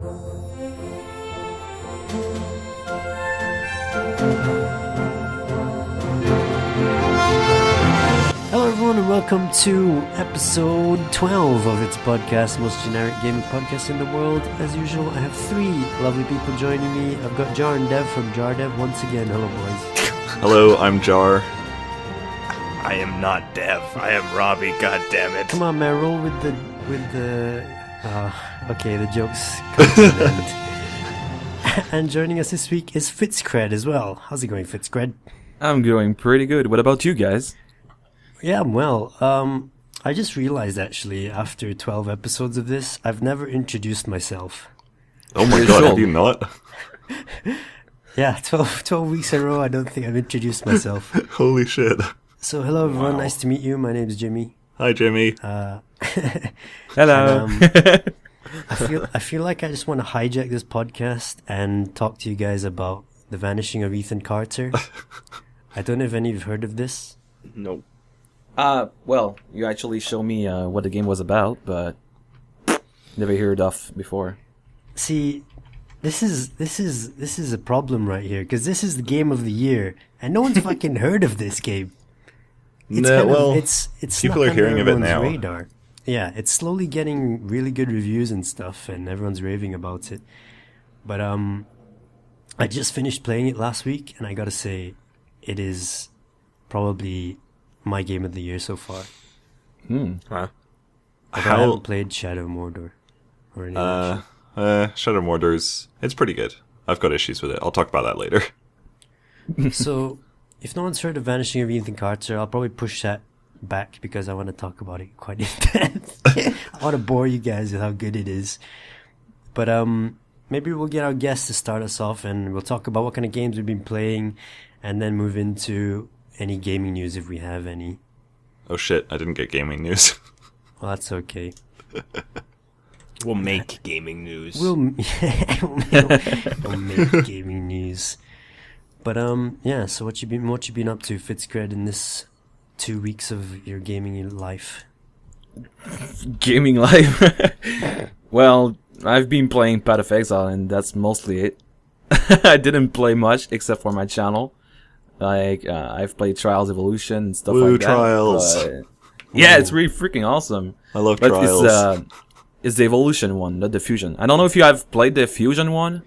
Hello everyone and welcome to episode 12 of It's Podcast, most generic gaming podcast in the world. As usual, I have three lovely people joining me. I've got Jon and Dev from JaRDev once again. Hello boys. Hello, I'm Jar. I am not Dev. I am Robby. God damn it! Come on man, roll with the okay, the jokes come to an end. And joining us this week is FitzKred as well. How's it going, FitzKred? I'm doing pretty good. What about you guys? Yeah, I'm well. I just realized actually, after 12 episodes of this, I've never introduced myself. Oh my god, have you not? Yeah, 12 weeks in a row, I don't think I've introduced myself. Holy shit. So, hello everyone, Wow. nice to meet you. My name is Jimmy. Hi, Jimmy. Hello. And, I feel like I just want to hijack this podcast and talk to you guys about the vanishing of Ethan Carter. I don't know if any of you have heard of this. Nope. Well, you actually showed me what the game was about, but never heard of before. See, this is a problem right here, because this is the game of the year, and no one's fucking heard of this game. It's people not are hearing under of it everyone's now. Radar. Yeah, it's slowly getting really good reviews and stuff, and everyone's raving about it. But I just finished playing it last week, and I gotta say, it is probably my game of the year so far. Huh. Like, I haven't played Shadow of Mordor or any of that Shadow of Mordor's... It's pretty good. I've got issues with it. I'll talk about that later. shit. So, if no one's heard of Vanishing of Ethan Carter, I'll probably push that back because I want to talk about it quite in depth. I want to bore you guys with how good it is. But maybe we'll get our guests to start us off, and we'll talk about what kind of games we've been playing, and then move into any gaming news if we have any. Oh shit, I didn't get gaming news. Well, that's okay. We'll make gaming news. We'll make gaming news. But yeah. So what you been up to, FitzKred, in this 2 weeks of your gaming life? Gaming life? Well, I've been playing Path of Exile, and that's mostly it. I didn't play much except for my channel. Like, I've played Trials Evolution and stuff Woo, like that. Trials. But, yeah, it's really freaking awesome. I love But Trials. it's the Evolution one, not the Fusion. I don't know if you have played the Fusion one.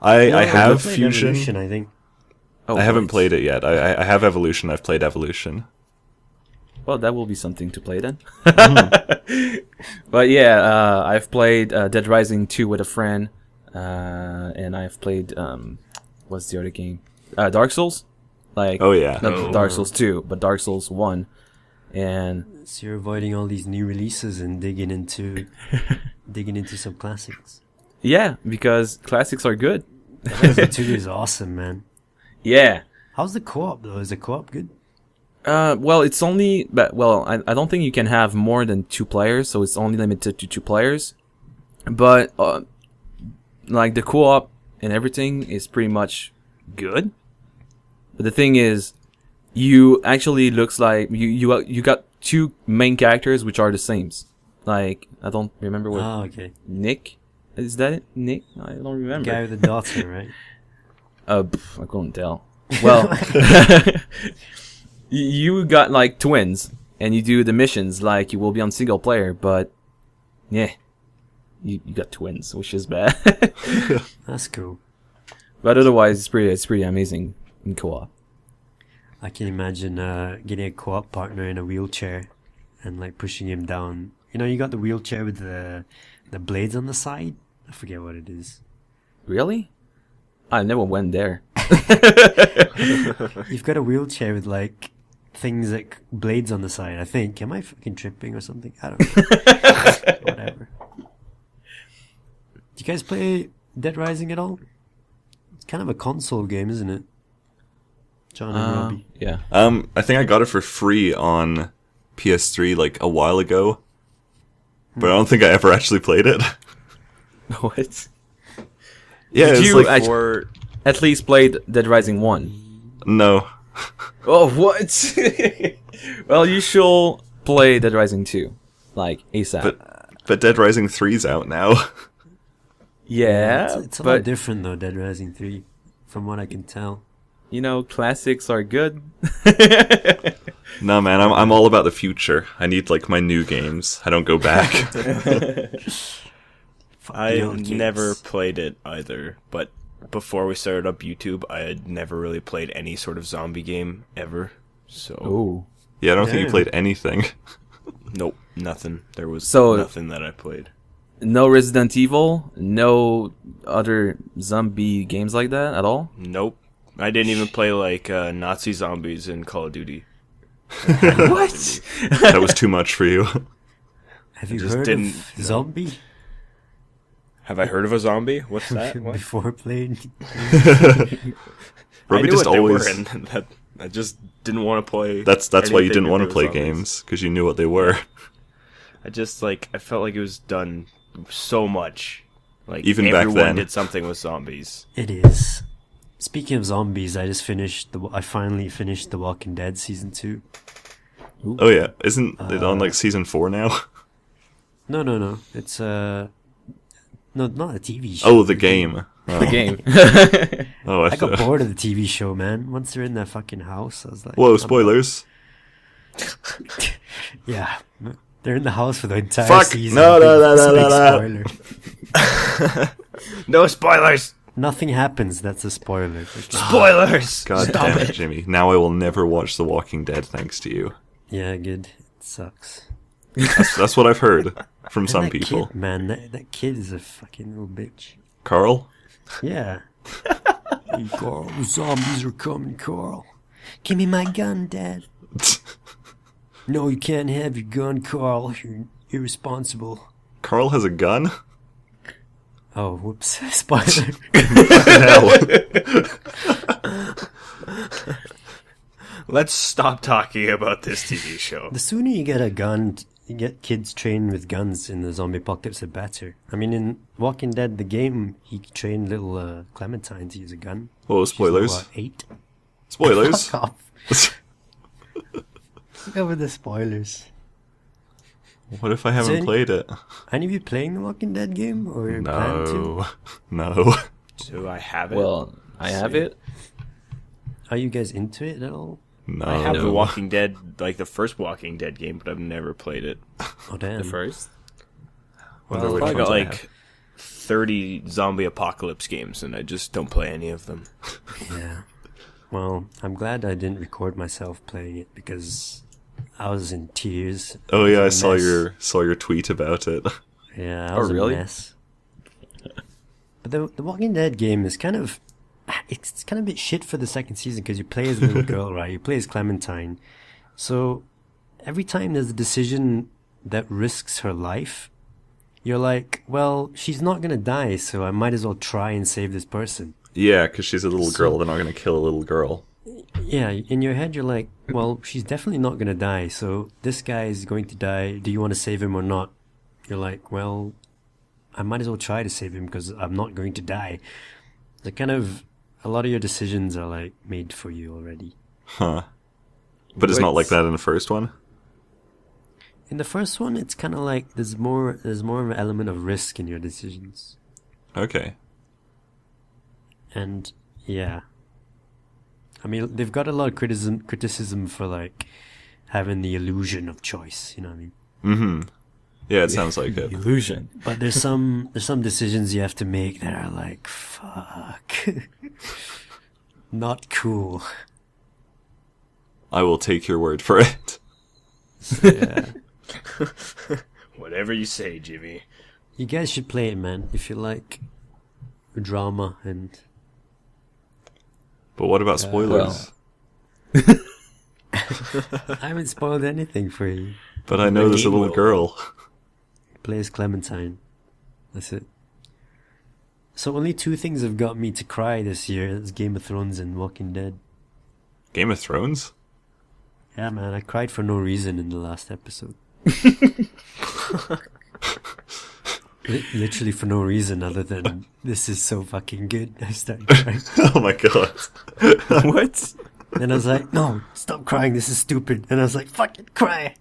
I No, have played Fusion. Evolution, I think. Oh, I haven't right. played it yet. I have Evolution. I've played Evolution. Well, that will be something to play then. But yeah, I've played Dead Rising 2 with a friend, and I've played what's the other game? Dark Souls. Like, Oh yeah. not Dark Souls 2, but Dark Souls 1. And So you're avoiding all these new releases and digging into some classics. yeah, because classics are good. Horizon 2 is awesome, man. Yeah. How's the co-op though? Is the co-op good? Well, it's only, but well, I don't think you can have more than 2 players, so it's only limited to 2 players. But like the co-op and everything is pretty much good. But the thing is, you actually looks like you got 2 main characters which are the same. Like, I don't remember what Oh, okay. Nick, is that it? Nick? I don't remember. Guy with the daughter, right? I couldn't tell. Well, you got like twins, and you do the missions like you will be on single player, but yeah, you got twins, which is bad. That's cool. But otherwise, it's pretty amazing in co-op. I can imagine getting a co-op partner in a wheelchair and like pushing him down. You know, you got the wheelchair with the blades on the side. I forget what it is. Really? I never went there. You've got a wheelchair with like things like blades on the side. I think. Am I fucking tripping or something? I don't know. Whatever. Do you guys play Dead Rising at all? It's kind of a console game, isn't it? Jon and Robby. Yeah. I think I got it for free on PS3 like a while ago, but I don't think I ever actually played it. What? Yeah, Did it's you like actually at least played Dead Rising 1? no. Oh, what? Well, you should play Dead Rising 2, like ASAP. But Dead Rising 3's out now. Yeah, it's a lot but different though, Dead Rising 3, from what I can tell. you know, classics are good. No, man, I'm all about the future. I need like my new games. I don't go back. I old games. never played it either, but before we started up YouTube, I had never really played any sort of zombie game ever. So, Ooh. Yeah, I don't think you Damn. played anything. nope, nothing. There was So- nothing that I played. No Resident Evil, no other zombie games like that at all. Nope. I didn't even play like Nazi zombies in Call of Duty. What? That was too much for you. Have you just heard didn't of know. Zombie Have I heard of a zombie? What's that? What? before playing? I Robbie knew just what they always. were, and that I just didn't want to play. That's why you anything didn't that want to there play was zombies. games, because you knew what they were. I just I felt like it was done so much. Like Even back everyone then. did something with zombies. It is. Speaking of zombies, I finally finished The Walking Dead season 2. Oh yeah, isn't it on like season 4 now? No. It's no, not a TV show. Oh, the game. Oh, The game. oh I got bored of the TV show, man. Once they're in that fucking house, I was like, Whoa, I'm spoilers. Yeah, they're in the house for the entire Fuck! season. No, no, Big- no, big no, no. spoiler. No spoilers! Nothing happens. That's a spoiler. Spoilers! God Stop damn it! it, Jimmy. Now I will never watch The Walking Dead thanks to you. Yeah, good. It sucks. That's what I've heard from And some that people. kid, man, that kid is a fucking little bitch. Carl? Yeah. Hey, Carl, the zombies are coming, Carl. Give me my gun, Dad. No, you can't have your gun, Carl. You're irresponsible. Carl has a gun? Oh, whoops. Spoiler. Hell. Let's stop talking about this TV show. The sooner you get a gun, you get kids trained with guns in the zombie apocalypse, the better. I mean, in Walking Dead, the game, he trained little Clementine to use a gun. Whoa, She's, spoilers. what, 8? Spoilers. Fuck off. Go with the spoilers. What if I haven't any- played it? Any of you playing the Walking Dead game? Or you plan to? No. No. Do I have it? Well, I have it. Are you guys into it at all? No. I have The Walking Dead, like the first Walking Dead game, but I've never played it. Oh, damn. The first. Wonder Well, which I got ones I like have. 30 zombie apocalypse games, and I just don't play any of them. Yeah. Well, I'm glad I didn't record myself playing it because I was in tears. Oh It yeah, I was a saw mess. your tweet about it. Yeah, I Oh, was really? a mess. But the Walking Dead game is kind of it's kind of a bit shit for the second season because you play as a little girl, right? You play as Clementine. So every time there's a decision that risks her life, you're like, well, she's not gonna die, so I might as well try and save this person. Yeah, because she's a little So- girl. They're not going to kill a little girl. Yeah, in your head you're like, well, she's definitely not gonna die, so this guy is going to die. Do you want to save him or not? You're like, well, I might as well try to save him because I'm not going to die. The kind of a lot of your decisions are like made for you already. Huh. But it's not like Wait. that in the first one? In the first one, it's kind of like there's more of an element of risk in your decisions, Okay. and yeah, I mean they've got a lot of criticism for like having the illusion of choice. You know what I mean? Mm-hmm. Yeah, it sounds like it. Illusion. But there's some decisions you have to make that are like fuck, not cool. I will take your word for it. So, yeah. Whatever you say, Jimmy. You guys should play it, man, if you like drama and. But what about spoilers? I haven't spoiled anything for you. But I know The there's a game little will. girl. Play as Clementine. That's it. So only 2 things have got me to cry this year. It's Game of Thrones and Walking Dead. Game of Thrones? Yeah, man, I cried for no reason in the last episode. Literally for no reason other than this is so fucking good. I started crying. Oh my god. What? And I was like, no, stop crying. This is stupid. And I was like, fucking cry.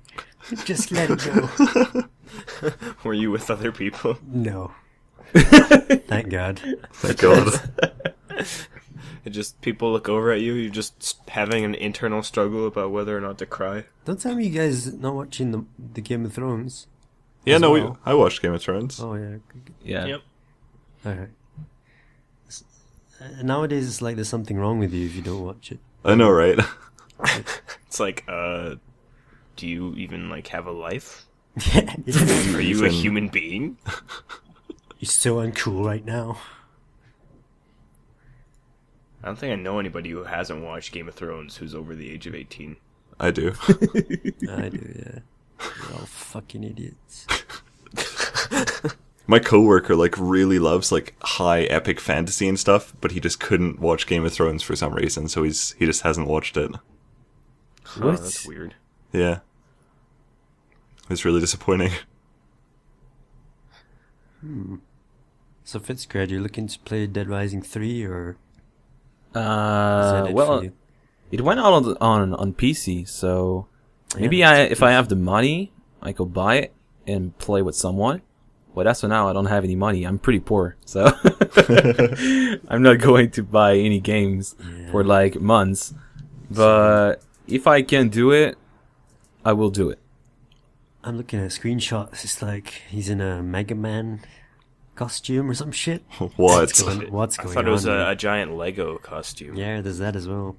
Just let it go. Were you with other people? No. Thank God. Thank God. It just people look over at you. You're just having an internal struggle about whether or not to cry. Don't tell me you guys not watching the Game of Thrones. Yeah, as no, well. I watched Game of Thrones. Oh yeah. Yeah. Yep. Alright. Nowadays it's like there's something wrong with you if you don't watch it. I know, right? It's like, do you even like have a life? Yeah. Are you a Even- human being? You're so uncool right now. I don't think I know anybody who hasn't watched Game of Thrones who's over the age of 18. I do. I do, yeah. You're all fucking idiots. My coworker like really loves like high epic fantasy and stuff, but he just couldn't watch Game of Thrones for some reason, so he just hasn't watched it. Huh, What? that's weird. Yeah. It's really disappointing. So FitzKred, you're looking to play Dead Rising 3 or is that it Well, for you? it went out on PC, so maybe Yeah, if I have the money, I could buy it and play with someone. But as for now, I don't have any money. I'm pretty poor, so I'm not going to buy any games for like months. But if I can do it, I will do it. I'm looking at screenshots. It's like he's in a Mega Man costume or some shit. What? What's I going thought it was on? a giant Lego costume. Yeah, there's that as well.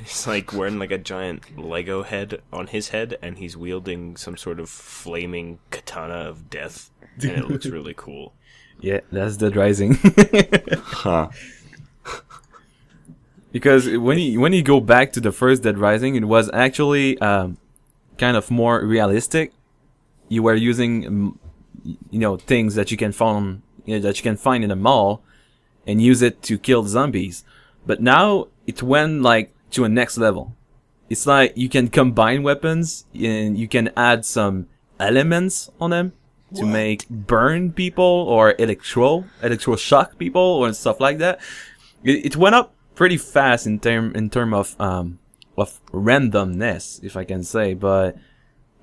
He's like wearing like a giant Lego head on his head, and he's wielding some sort of flaming katana of death, and it looks really cool. Yeah, that's Dead Rising. Huh. Because when you go back to the first Dead Rising, it was actually kind of more realistic. You were using things that you can find in a mall and use it to kill zombies. But now it went like to a next level. It's like you can combine weapons and you can add some elements on them to make burn people or electroshock people or stuff like that. It went up pretty fast in term of randomness, if I can say, but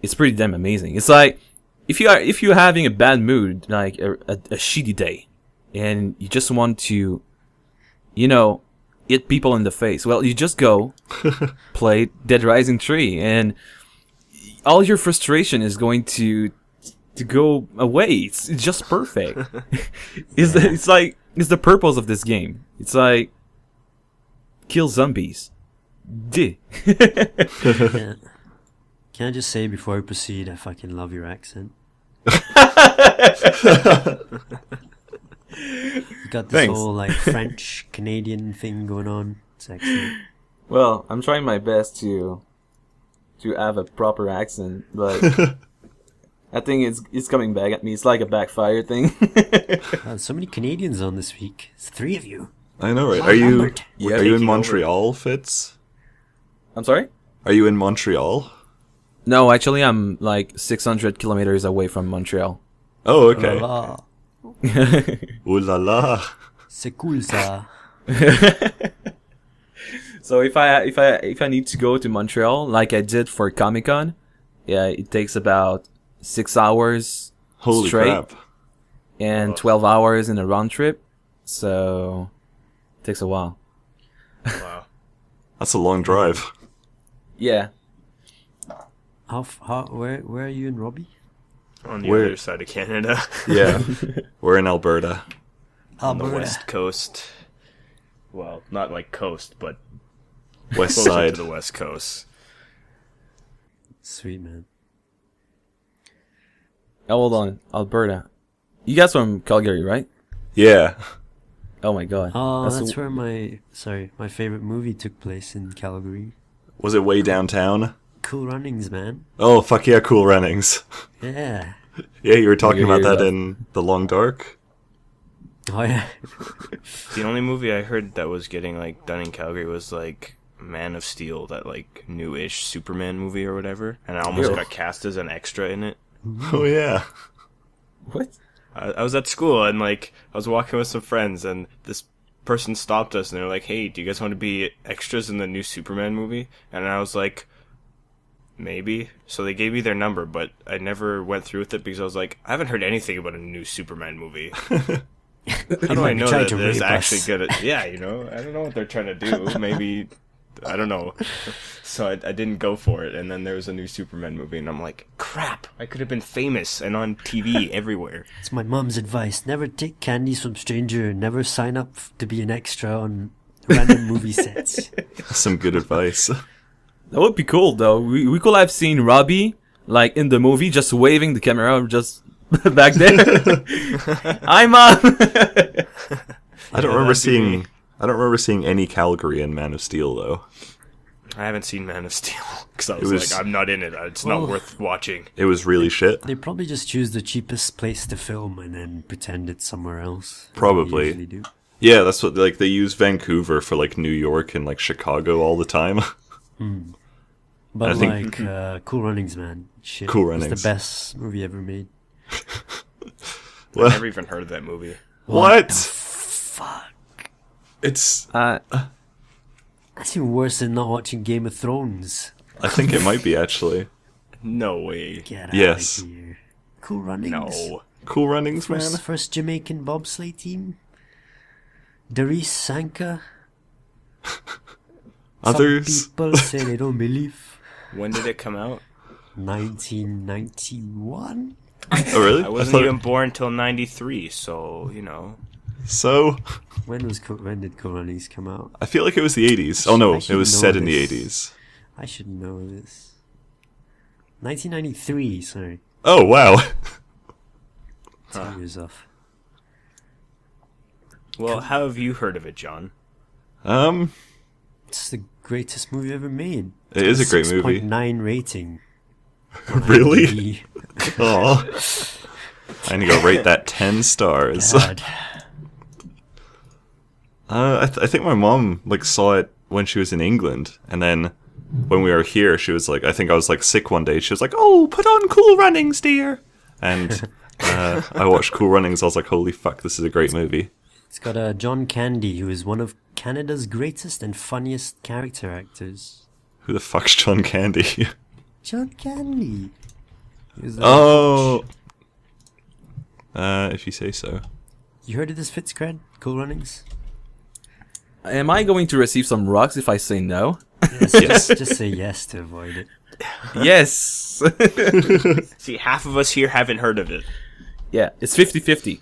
it's pretty damn amazing. It's like if you're having a bad mood, like a shitty day, and you just want to, hit people in the face. Well, you just go play Dead Rising 3, and all your frustration is going to go away. It's just perfect. It's the purpose of this game. It's like kill zombies. Yeah. Can I just say before we proceed, I fucking love your accent. You got this Thanks. whole like French Canadian thing going on. It's excellent. Well, I'm trying my best to have a proper accent, but I think it's coming back at me. It's like a backfire thing. So many Canadians on this week. It's 3 of you. I know, right? Wow, Are you numbered. We're are you in taking Montreal, Fitz? I'm sorry? Are you in Montreal? No, actually, I'm like 600 kilometers away from Montreal. Oh, okay. La, Ooh la la. c'est cool ça. So if I need to go to Montreal like I did for Comic-Con, yeah, it takes about 6 hours Holy straight crap. and 12 hours in a round trip. So it takes a while. Wow. That's a long drive. Yeah. Where are you and Robbie? On the Where- other side of Canada. Yeah. We're in Alberta. On the Alberta. west coast. Well, not like coast, but West closer side. to the west coast. Sweet man. Oh, hold on, Alberta. You guys from Calgary, right? Yeah. Oh my god. Oh, that's w- where my favorite movie took place in Calgary. Was it way downtown? Cool Runnings, man. Oh, fuck yeah, Cool Runnings. Yeah. Yeah, you were talking You're about that here, in The Long Dark? Oh yeah. The only movie I heard that was getting like done in Calgary was like Man of Steel, that like new-ish Superman movie or whatever, and I almost Ew. got cast as an extra in it. Oh, yeah. What? I was at school and like I was walking with some friends, and this person stopped us and they're like, "Hey, do you guys want to be extras in the new Superman movie?" And I was like, maybe. So they gave me their number, but I never went through with it because I was like, I haven't heard anything about a new Superman movie. How do I know that there's actually good? Yeah, I don't know what they're trying to do. Maybe, I don't know. So I didn't go for it, and then there was a new Superman movie, and I'm like, crap! I could have been famous and on TV everywhere. It's my mom's advice. Never take candies from stranger. Never sign up to be an extra on random movie sets. Some good advice. That would be cool, though. We could have seen Robbie, like, in the movie, just waving the camera just back there. Hi, Mom! I don't remember seeing any Calgary in Man of Steel, though. I haven't seen Man of Steel because I was like, I'm not in it. It's not worth watching. It was really shit. They probably just choose the cheapest place to film and then pretend it's somewhere else. Probably. They usually do. Yeah, that's what they use Vancouver for like New York and like Chicago all the time. But I think- Cool Runnings, man. Shit. Cool It's Runnings. the best movie ever made. Well, I never even heard of that movie. what? Fuck. It's. That's even worse than not watching Game of Thrones. I think it might be actually. No way. Get out Yes. of here. Cool Runnings. No. Cool Runnings, man. First Jamaican bobsleigh team. Darius Sanka. Others. Some people say they don't believe. When did it come out? 1991? Oh, really? I wasn't thought- even born until 93, so, So, When did Cool Runnings come out? I feel like it was the 80s. Oh no, I it should was know set in the this. 80s. I should know this. 1993, sorry. Oh, wow. 2 years off. Well, how have you heard of it, John? It's the greatest movie ever made. It is a great movie. 6.9 rating. Really? IMDb. Aw. I need to go rate that 10 stars. God. I think my mom like saw it when she was in England, and then when we were here, she was like, I think I was like sick one day. She was like, "Oh, put on Cool Runnings, dear," and I watched Cool Runnings. I was like, "Holy fuck, this is a great movie." It's got John Candy, who is one of Canada's greatest and funniest character actors. Who the fuck's John Candy? John Candy. He was the Oh, if you say so. You heard of this, FitzKred? Cool Runnings? Am I going to receive some rocks if I say no? Yes. Just say yes to avoid it. Yes! See, half of us here haven't heard of it. Yeah, it's 50-50.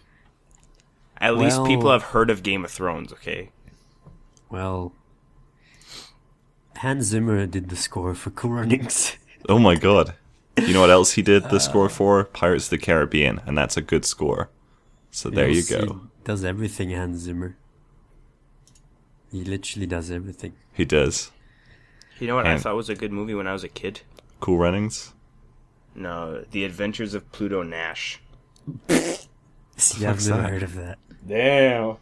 At least Well- people have heard of Game of Thrones, okay? Well, Hans Zimmer did the score for Cool Runnings. Oh my god. You know what else he did the score for? Pirates of the Caribbean, and that's a good score. So there you go. He does everything, Hans Zimmer. He literally does everything. He does. You know what I And- thought was a good movie when I was a kid? Cool Runnings. No, The Adventures of Pluto Nash. See, I've never heard of that. Damn.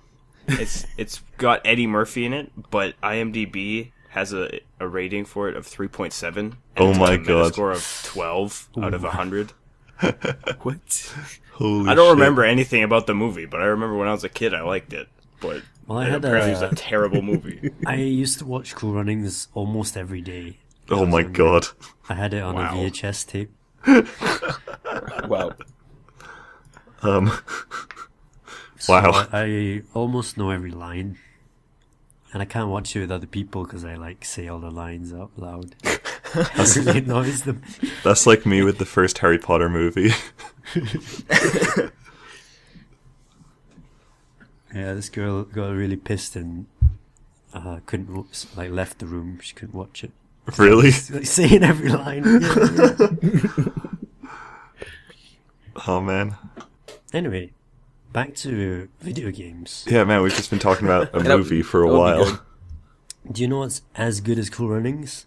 It's got Eddie Murphy in it, but IMDb has a rating for it of 3.7. and Oh it's my got a God. Metascore of 12 out of 100. What? Holy I don't shit. remember anything about the movie, but I remember when I was a kid I liked it. But Well, I had apparently it was a terrible movie. I used to watch Cool Runnings almost every day. Oh my god. I had it on Wow. a VHS tape. Wow. Wow. I almost know every line. And I can't watch it with other people because I like say all the lines out loud. It really annoys them. That's like me with the first Harry Potter movie. Yeah, this girl got really pissed and couldn't left the room. She couldn't watch it. Really? Like saying every line. Yeah. Oh man. Anyway, back to video games. Yeah, man, we've just been talking about a That- movie for a that would be while. good. Do you know what's as good as Cool Runnings?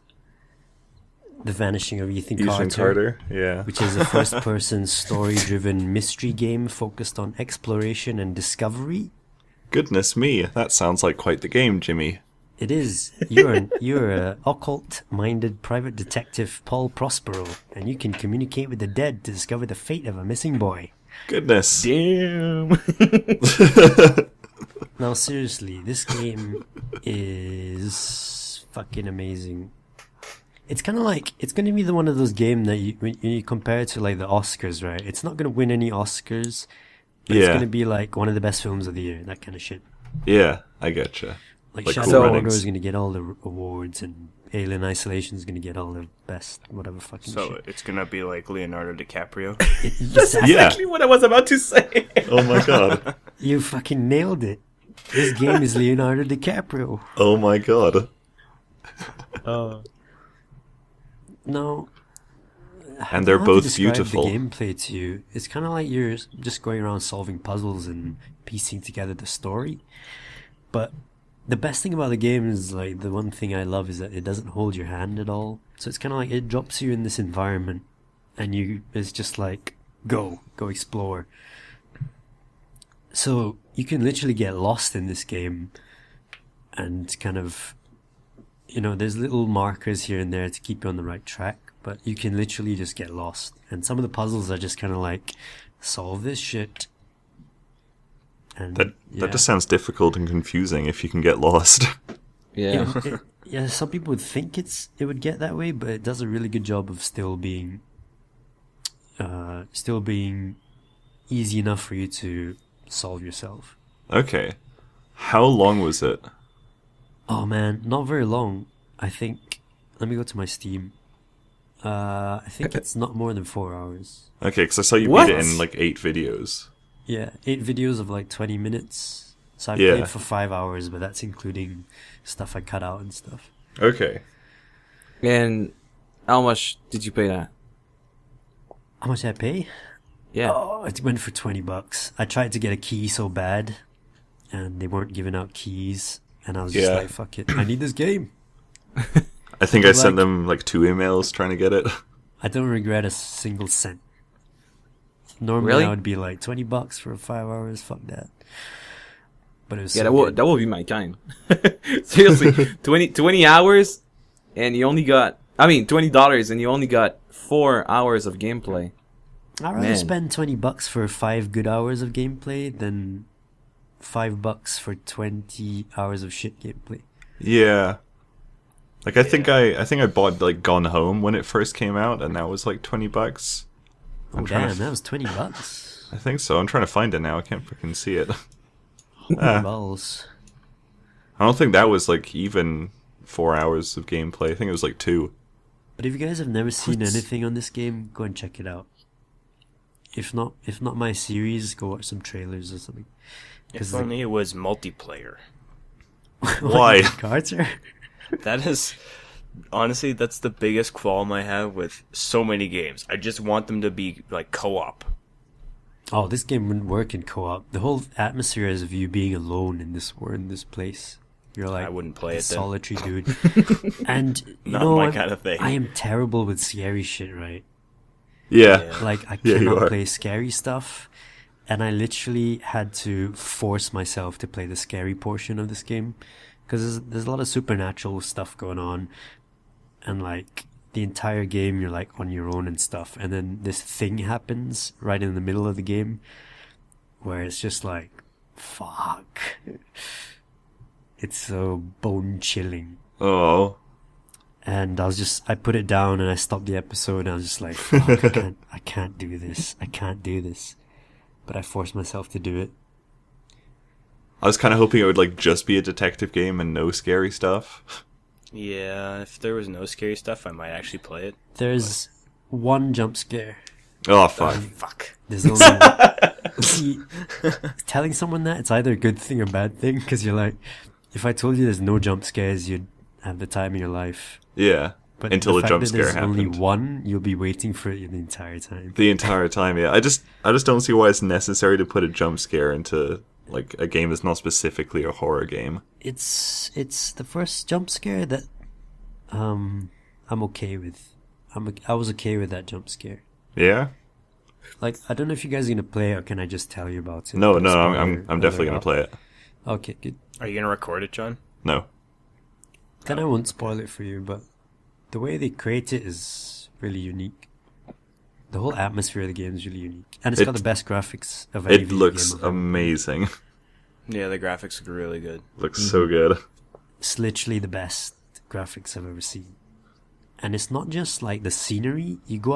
The Vanishing of Ethan Ethan Carter, yeah. which is a first-person story-driven mystery game focused on exploration and discovery. Goodness me, that sounds like quite the game, Jimmy. It is. You're a occult-minded private detective, Paul Prospero, and you can communicate with the dead to discover the fate of a missing boy. Goodness. Damn. Now, seriously, this game is fucking amazing. It's kind of like, it's going to be one of those games that when you compare it to like the Oscars, right? It's not going to win any Oscars, but it's going to be like one of the best films of the year, that kind of shit. Yeah, I getcha. Like Shadow of Mordor is going to get all the awards, and Alien Isolation is going to get all the best whatever fucking shit. So it's going to be like Leonardo DiCaprio? That's exactly what I was about to say. Oh my god. You fucking nailed it. This game is Leonardo DiCaprio. Oh my god. No. And they're both describe beautiful. The gameplay to you, it's kind of like you're just going around solving puzzles and piecing together the story. But the best thing about the game is, like, the one thing I love is that it doesn't hold your hand at all. So it's kind of like it drops you in this environment, and it's just like, go explore. So you can literally get lost in this game, and kind of, there's little markers here and there to keep you on the right track, but you can literally just get lost. And some of the puzzles are just kind of like, solve this shit. And that just sounds difficult and confusing if you can get lost. Yeah. Some people would think it would get that way, but it does a really good job of still being easy enough for you to solve yourself. Okay. How long was it? Oh man, not very long. I think, let me go to my Steam. I think it's not more than 4 hours. Okay, because I saw you What? beat it in like 8 videos. Yeah, 8 videos of like 20 minutes. So I Yeah. played for 5 hours, but that's including stuff I cut out and stuff. Okay. And how much did you pay that? How much did I pay? Yeah. Oh, it went for $20. I tried to get a key so bad, and they weren't giving out keys, and I was just Yeah. like, fuck it, I need this game. I think I sent Like- them like 2 emails trying to get it. I don't regret a single cent. Normally Really? I would be like $20 for 5 hours, fuck that. But it was Yeah, so that good. will be my kind. Seriously, 20 hours, and you only got, $20, and you only got 4 hours of gameplay. I'd rather Man. spend $20 for 5 good hours of gameplay than $5 for 20 hours of shit gameplay. Yeah. Like I think I bought like Gone Home when it first came out, and that was like $20. Oh trying damn, to that was $20. I think so. I'm trying to find it now. I can't freaking see it. Balls. I don't think that was like even 4 hours of gameplay. I think it was like 2. But if you guys have never seen anything on this game, go and check it out. If not my series, go watch some trailers or something. If only it was multiplayer. Why? Carter? That is... Honestly, that's the biggest qualm I have with so many games. I just want them to be, like, co-op. Oh, this game wouldn't work in co-op. The whole atmosphere is of you being alone in this place. You're like, I wouldn't play a it then. solitary dude. And you Not know, my kind of thing. I am terrible with scary shit, right? Yeah. Like, I Yeah, you cannot are. play scary stuff. And I literally had to force myself to play the scary portion of this game. Because there's a lot of supernatural stuff going on. And, like, the entire game, you're, like, on your own and stuff. And then this thing happens right in the middle of the game. Where it's just like, fuck. It's so bone-chilling. Oh. And I put it down and I stopped the episode and I was just like, fuck, I can't do this. I can't do this. But I forced myself to do it. I was kind of hoping it would like just be a detective game and no scary stuff. Yeah, if there was no scary stuff, I might actually play it. There's one jump scare. Oh fuck. Fuck. There's only see, telling someone that, it's either a good thing or bad thing, because you're like, if I told you there's no jump scares, you'd have the time of your life. Yeah. But Until the a fact jump that scare there's only happened. one, you'll be waiting for it the entire time. The entire time, yeah. I just don't see why it's necessary to put a jump scare into like a game that's not specifically a horror game. It's the first jump scare that I'm okay with. I was okay with that jump scare. Yeah? Like, I don't know if you guys are gonna play it, or can I just tell you about it? No, Put a I'm spoiler definitely gonna alert play it. out? Okay, good. Are you gonna record it, John? No. Then I won't spoil it for you, but the way they create it is really unique. The whole atmosphere of the game is really unique, and it's got the best graphics of any It video looks game I've ever- amazing. Yeah, the graphics look really good. Looks so good. It's literally the best graphics I've ever seen. and it's not just like the scenery. You go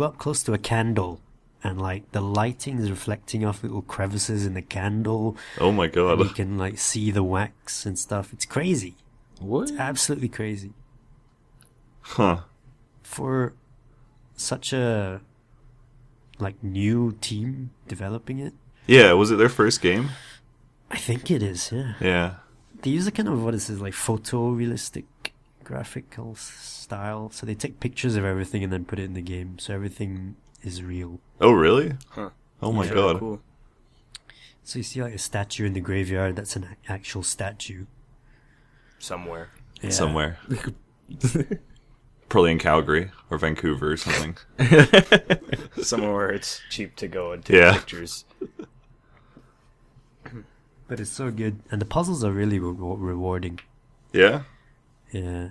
up close to a candle, and like the lighting is reflecting off little crevices in the candle. Oh my And god. you can like see the wax and stuff. It's crazy. What? It's absolutely crazy Huh. for such a like new team developing it. Yeah, was it their first game? I think it is. Yeah. Yeah. They use a kind of what is this, like photorealistic graphical style. So they take pictures of everything and then put it in the game, so everything is real. Oh, really? Huh. Oh my Yeah. god. Cool. So you see like a statue in the graveyard. That's an actual statue. Somewhere. Yeah. Somewhere. Probably in Calgary or Vancouver or something. Somewhere where it's cheap to go and take Yeah. pictures. But it's so good, and the puzzles are really rewarding. Yeah? Yeah,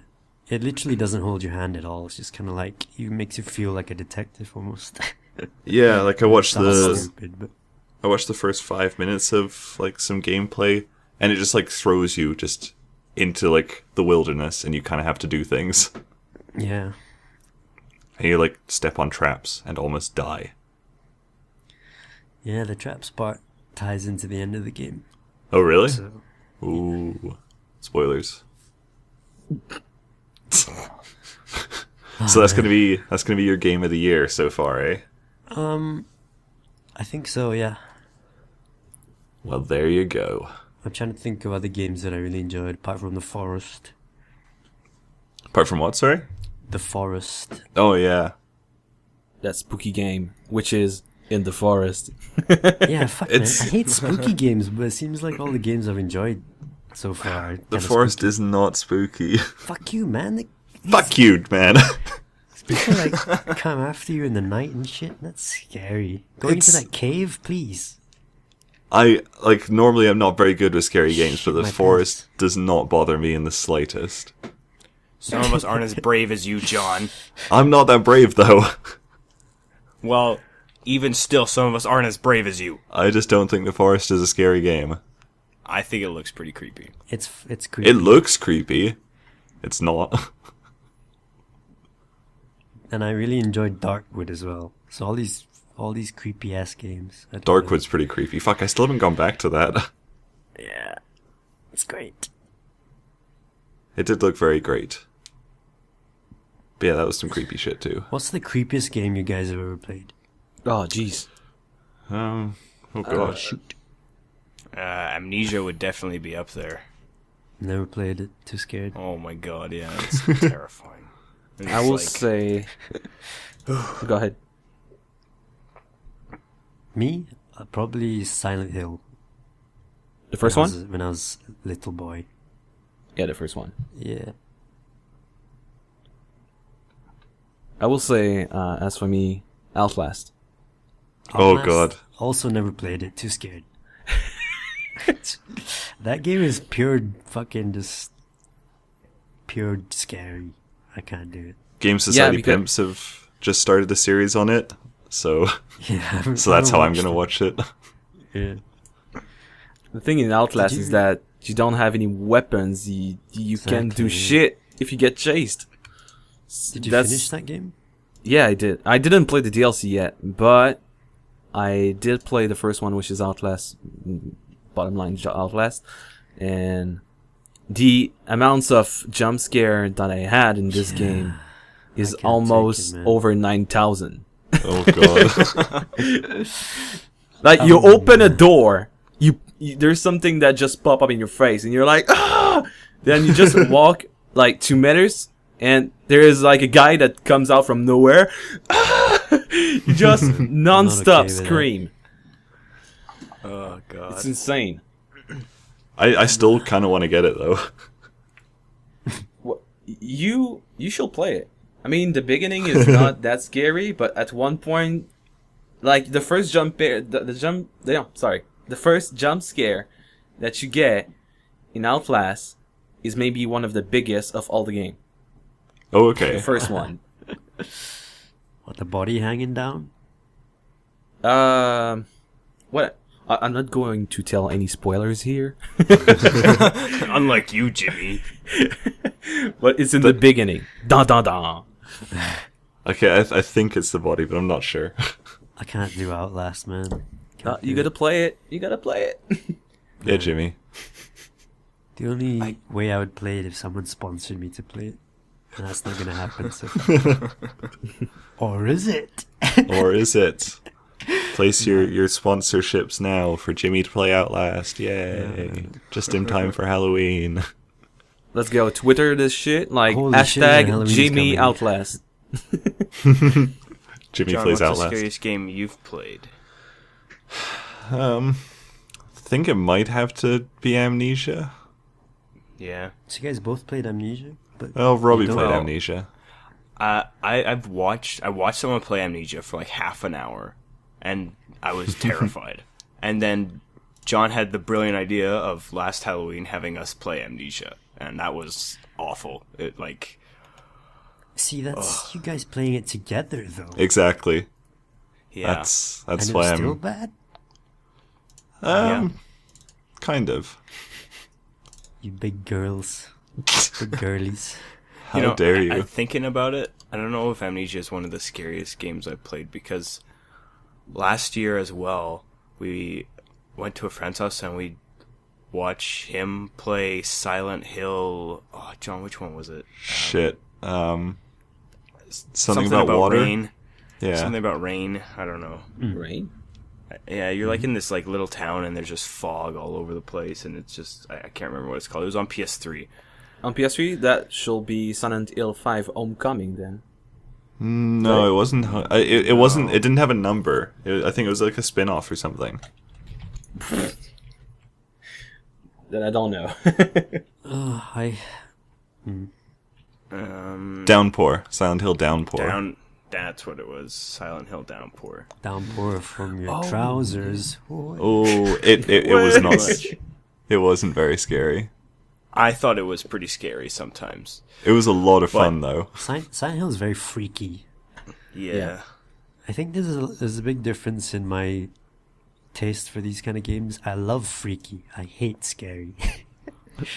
it literally doesn't hold your hand at all. It's just kind of like it makes you feel like a detective almost. Yeah, like I watched Sounds stupid, but the first 5 minutes of like some gameplay, and it just like throws you just into like the wilderness, and you kind of have to do things, yeah, and you like step on traps and almost die. yeah. The traps part ties into the end of the game. Oh, really? So Ooh, spoilers. So that's gonna be your game of the year so far, eh? I think so. Yeah, Well, there you go. I'm trying to think of other games that I really enjoyed apart from The Forest. Apart from what, sorry? The Forest. Oh yeah, That spooky game, which is in the forest. Yeah, fuck man. It's- I hate spooky games, but it seems like all the games I've enjoyed so far. Are the kinda forest spooky. is not spooky. Fuck you, man. Fuck you, man. People like come after you in the night and shit. That's scary. Going into It's- that cave, please. I like normally I'm not very good with scary games, but Shit the my forest pants. does not bother me in the slightest. Some of us aren't as brave as you, John. I'm not that brave though. Well, even still, some of us aren't as brave as you. I just don't think the forest is a scary game. I think it looks pretty creepy. It's creepy. It looks creepy. It's not. And I really enjoyed Darkwood as well. So all these creepy ass games. I don't know. Darkwood's pretty creepy. Fuck, I still haven't gone back to that. Yeah, it's great. It did look very great. But yeah, that was some creepy shit too. What's the creepiest game you guys have ever played? Oh, jeez. Oh god. Shoot. Amnesia would definitely be up there. Never played it. Too scared. Oh my god, yeah, it's terrifying. It's I will like- say. Go ahead. Me? Probably Silent Hill. The first When I one? was- When I was a little boy. Yeah, the first one. Yeah. I will say, as for me, Outlast. Oh, Outlast, God. Also never played it. Too scared. That game is pure fucking just pure scary. I can't do it. Game Society because- Pimps have just started a series on it, so Yeah. so that's how I'm gonna watch it. Yeah. The thing in Outlast Did is you- that you don't have any weapons. You can't do Exactly. shit if you get chased. Did you That's- finish that game? Yeah, I did. I didn't play the DLC yet, but I did play the first one, which is Outlast. Bottom line, Outlast. And the amounts of jump scare that I had in this game is can't take almost it, man. over 9,000. Oh god. Like, you open a door, you there's something that just pop up in your face, and you're like, ah! Then you just walk like 2 meters, and there is like a guy that comes out from nowhere. Ah! You just non-stop with that. scream. Oh god. It's insane. I still kind of want to get it though. What, you should play it. I mean, the beginning is not that scary, but at one point, like the first the first jump scare that you get in Outlast is maybe one of the biggest of all the game. Oh, The okay. first one. What, the body hanging down? What? I'm not going to tell any spoilers here. Unlike you, Jimmy. But it's in the beginning. Dun dun dun. Okay, I think it's the body, but I'm not sure. I can't do Outlast, man. You gotta play it. You gotta play it. Yeah, Jimmy. The only way I would play it if someone sponsored me to play it. And that's not gonna happen, so. Or is it? Or is it? Place your sponsorships now for Jimmy to play Outlast. Yay. Just in time for Halloween. Let's go Twitter this shit. Like, Holy shit, hashtag Halloween's Jimmy coming. Outlast. Jimmy John, plays what's the Outlast. scariest game you've played? I think it might have to be Amnesia. Yeah. So you guys both played Amnesia? But Oh, Robbie you don't- played know. Amnesia. I watched someone play Amnesia for like half an hour, and I was terrified. And then John had the brilliant idea of last Halloween having us play Amnesia, and that was awful. It like See, that's you guys playing it together, though. Exactly. yeah. That's And it why was I'm still bad? Yeah. kind of. You big girls. Big girlies. How dare you? I'm thinking about it. I don't know if Amnesia is one of the scariest games I've played because last year as well, we went to a friend's house and we watched him play Silent Hill. Oh, John, which one was it? Shit. Something about water. rain. Yeah. Something about rain. I don't know. Right? Yeah, you're like in this like little town and there's just fog all over the place and it's just I can't remember what it's called. It was on PS3. On PS3, that should be Silent Hill 5 Homecoming then. No, it wasn't. It wasn't. It didn't have a number. I think it was like a spin-off or something. Then I don't know. Downpour. Silent Hill Downpour. That's what it was. Silent Hill Downpour. Downpour from your trousers. Oh, it was not. It wasn't very scary. I thought it was pretty scary sometimes. It was a lot of fun though. Silent Hill is very freaky. Yeah. I think there's a big difference in my taste for these kind of games. I love freaky. I hate scary.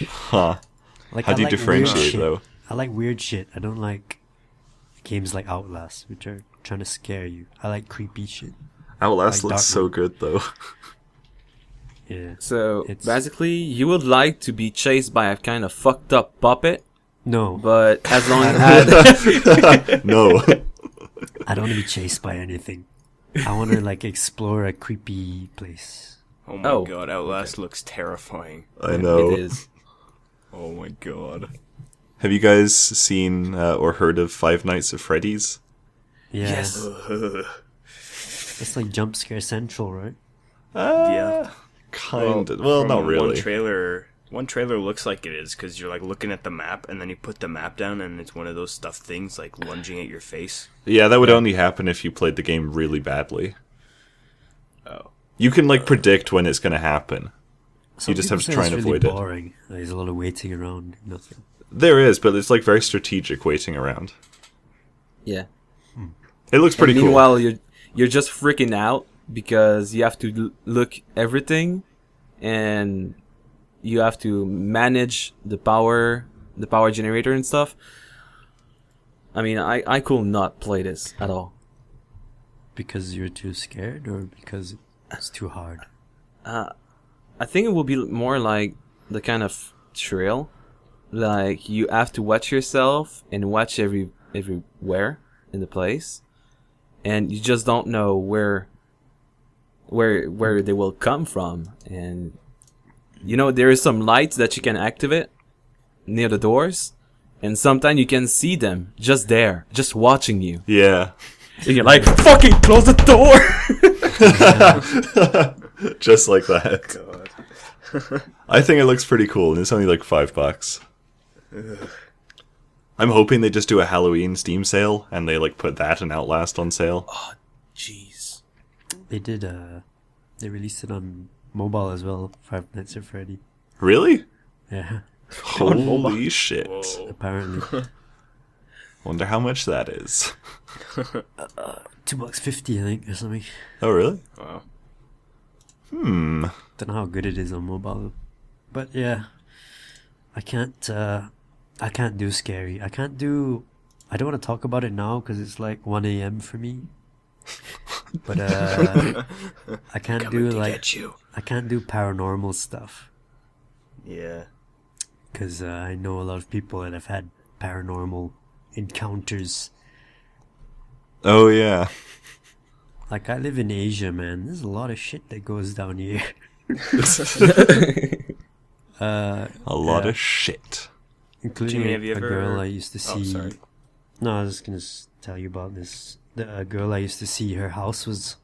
Huh. Like, How do you like weird differentiate shit. though? I like weird shit. I don't like games like Outlast, which are trying to scare you. I like creepy shit. Outlast Like looks so good though. Yeah. So, It's- basically, you would like to be chased by a kind of fucked up puppet, No, but as long as... No. I don't want to be chased by anything. I want to like explore a creepy place. Oh my Oh, god, Outlast looks terrifying. I know. It is. Oh my god. Have you guys seen or heard of Five Nights at Freddy's? Yeah. Yes. It's like jump scare central, right? Yeah. Kind of. Well, from not really. One trailer looks like it is because you're like looking at the map and then you put the map down and it's one of those stuffed things like lunging at your face. Yeah, that would only happen if you played the game really badly. Oh. You can like predict when it's going to happen. Some just people have to say try it's and really avoid it. boring. There's a lot of waiting around. Nothing. There is, but it's like very strategic waiting around. Yeah. It looks pretty And cool. meanwhile, you're just freaking out because you have to look everything, and you have to manage the power generator and stuff. I mean, I could not play this at all. Because you're too scared, or because it's too hard? I think it will be more like the kind of thrill, like you have to watch yourself and watch everywhere in the place, and you just don't know where they will come from. And you know, there is some lights that you can activate near the doors, and sometimes you can see them just there, just watching you. Yeah. And you're like, fucking close the door! Just like that. God. I think it looks pretty cool, and it's only like $5. I'm hoping they just do a Halloween Steam sale, and they like put that and Outlast on sale. Jeez. They did. They released it on mobile as well. Five Nights at Freddy. Really? Yeah. Holy shit. Whoa. Apparently, Wonder how much that is. $2.50, I think, or something. Oh, really? Wow. Don't know how good it is on mobile, but yeah, I can't do scary. I don't want to talk about it now because it's like 1 a.m. for me. But I can't do I can't do paranormal stuff. Yeah. Because I know a lot of people that have had paranormal encounters. Oh yeah. Like, I live in Asia, man. There's a lot of shit that goes down here. A lot of shit. Including Jimmy, have you a ever... girl I used to see. Oh, sorry. No, I was just gonna tell you about this. A girl I used to see, her house was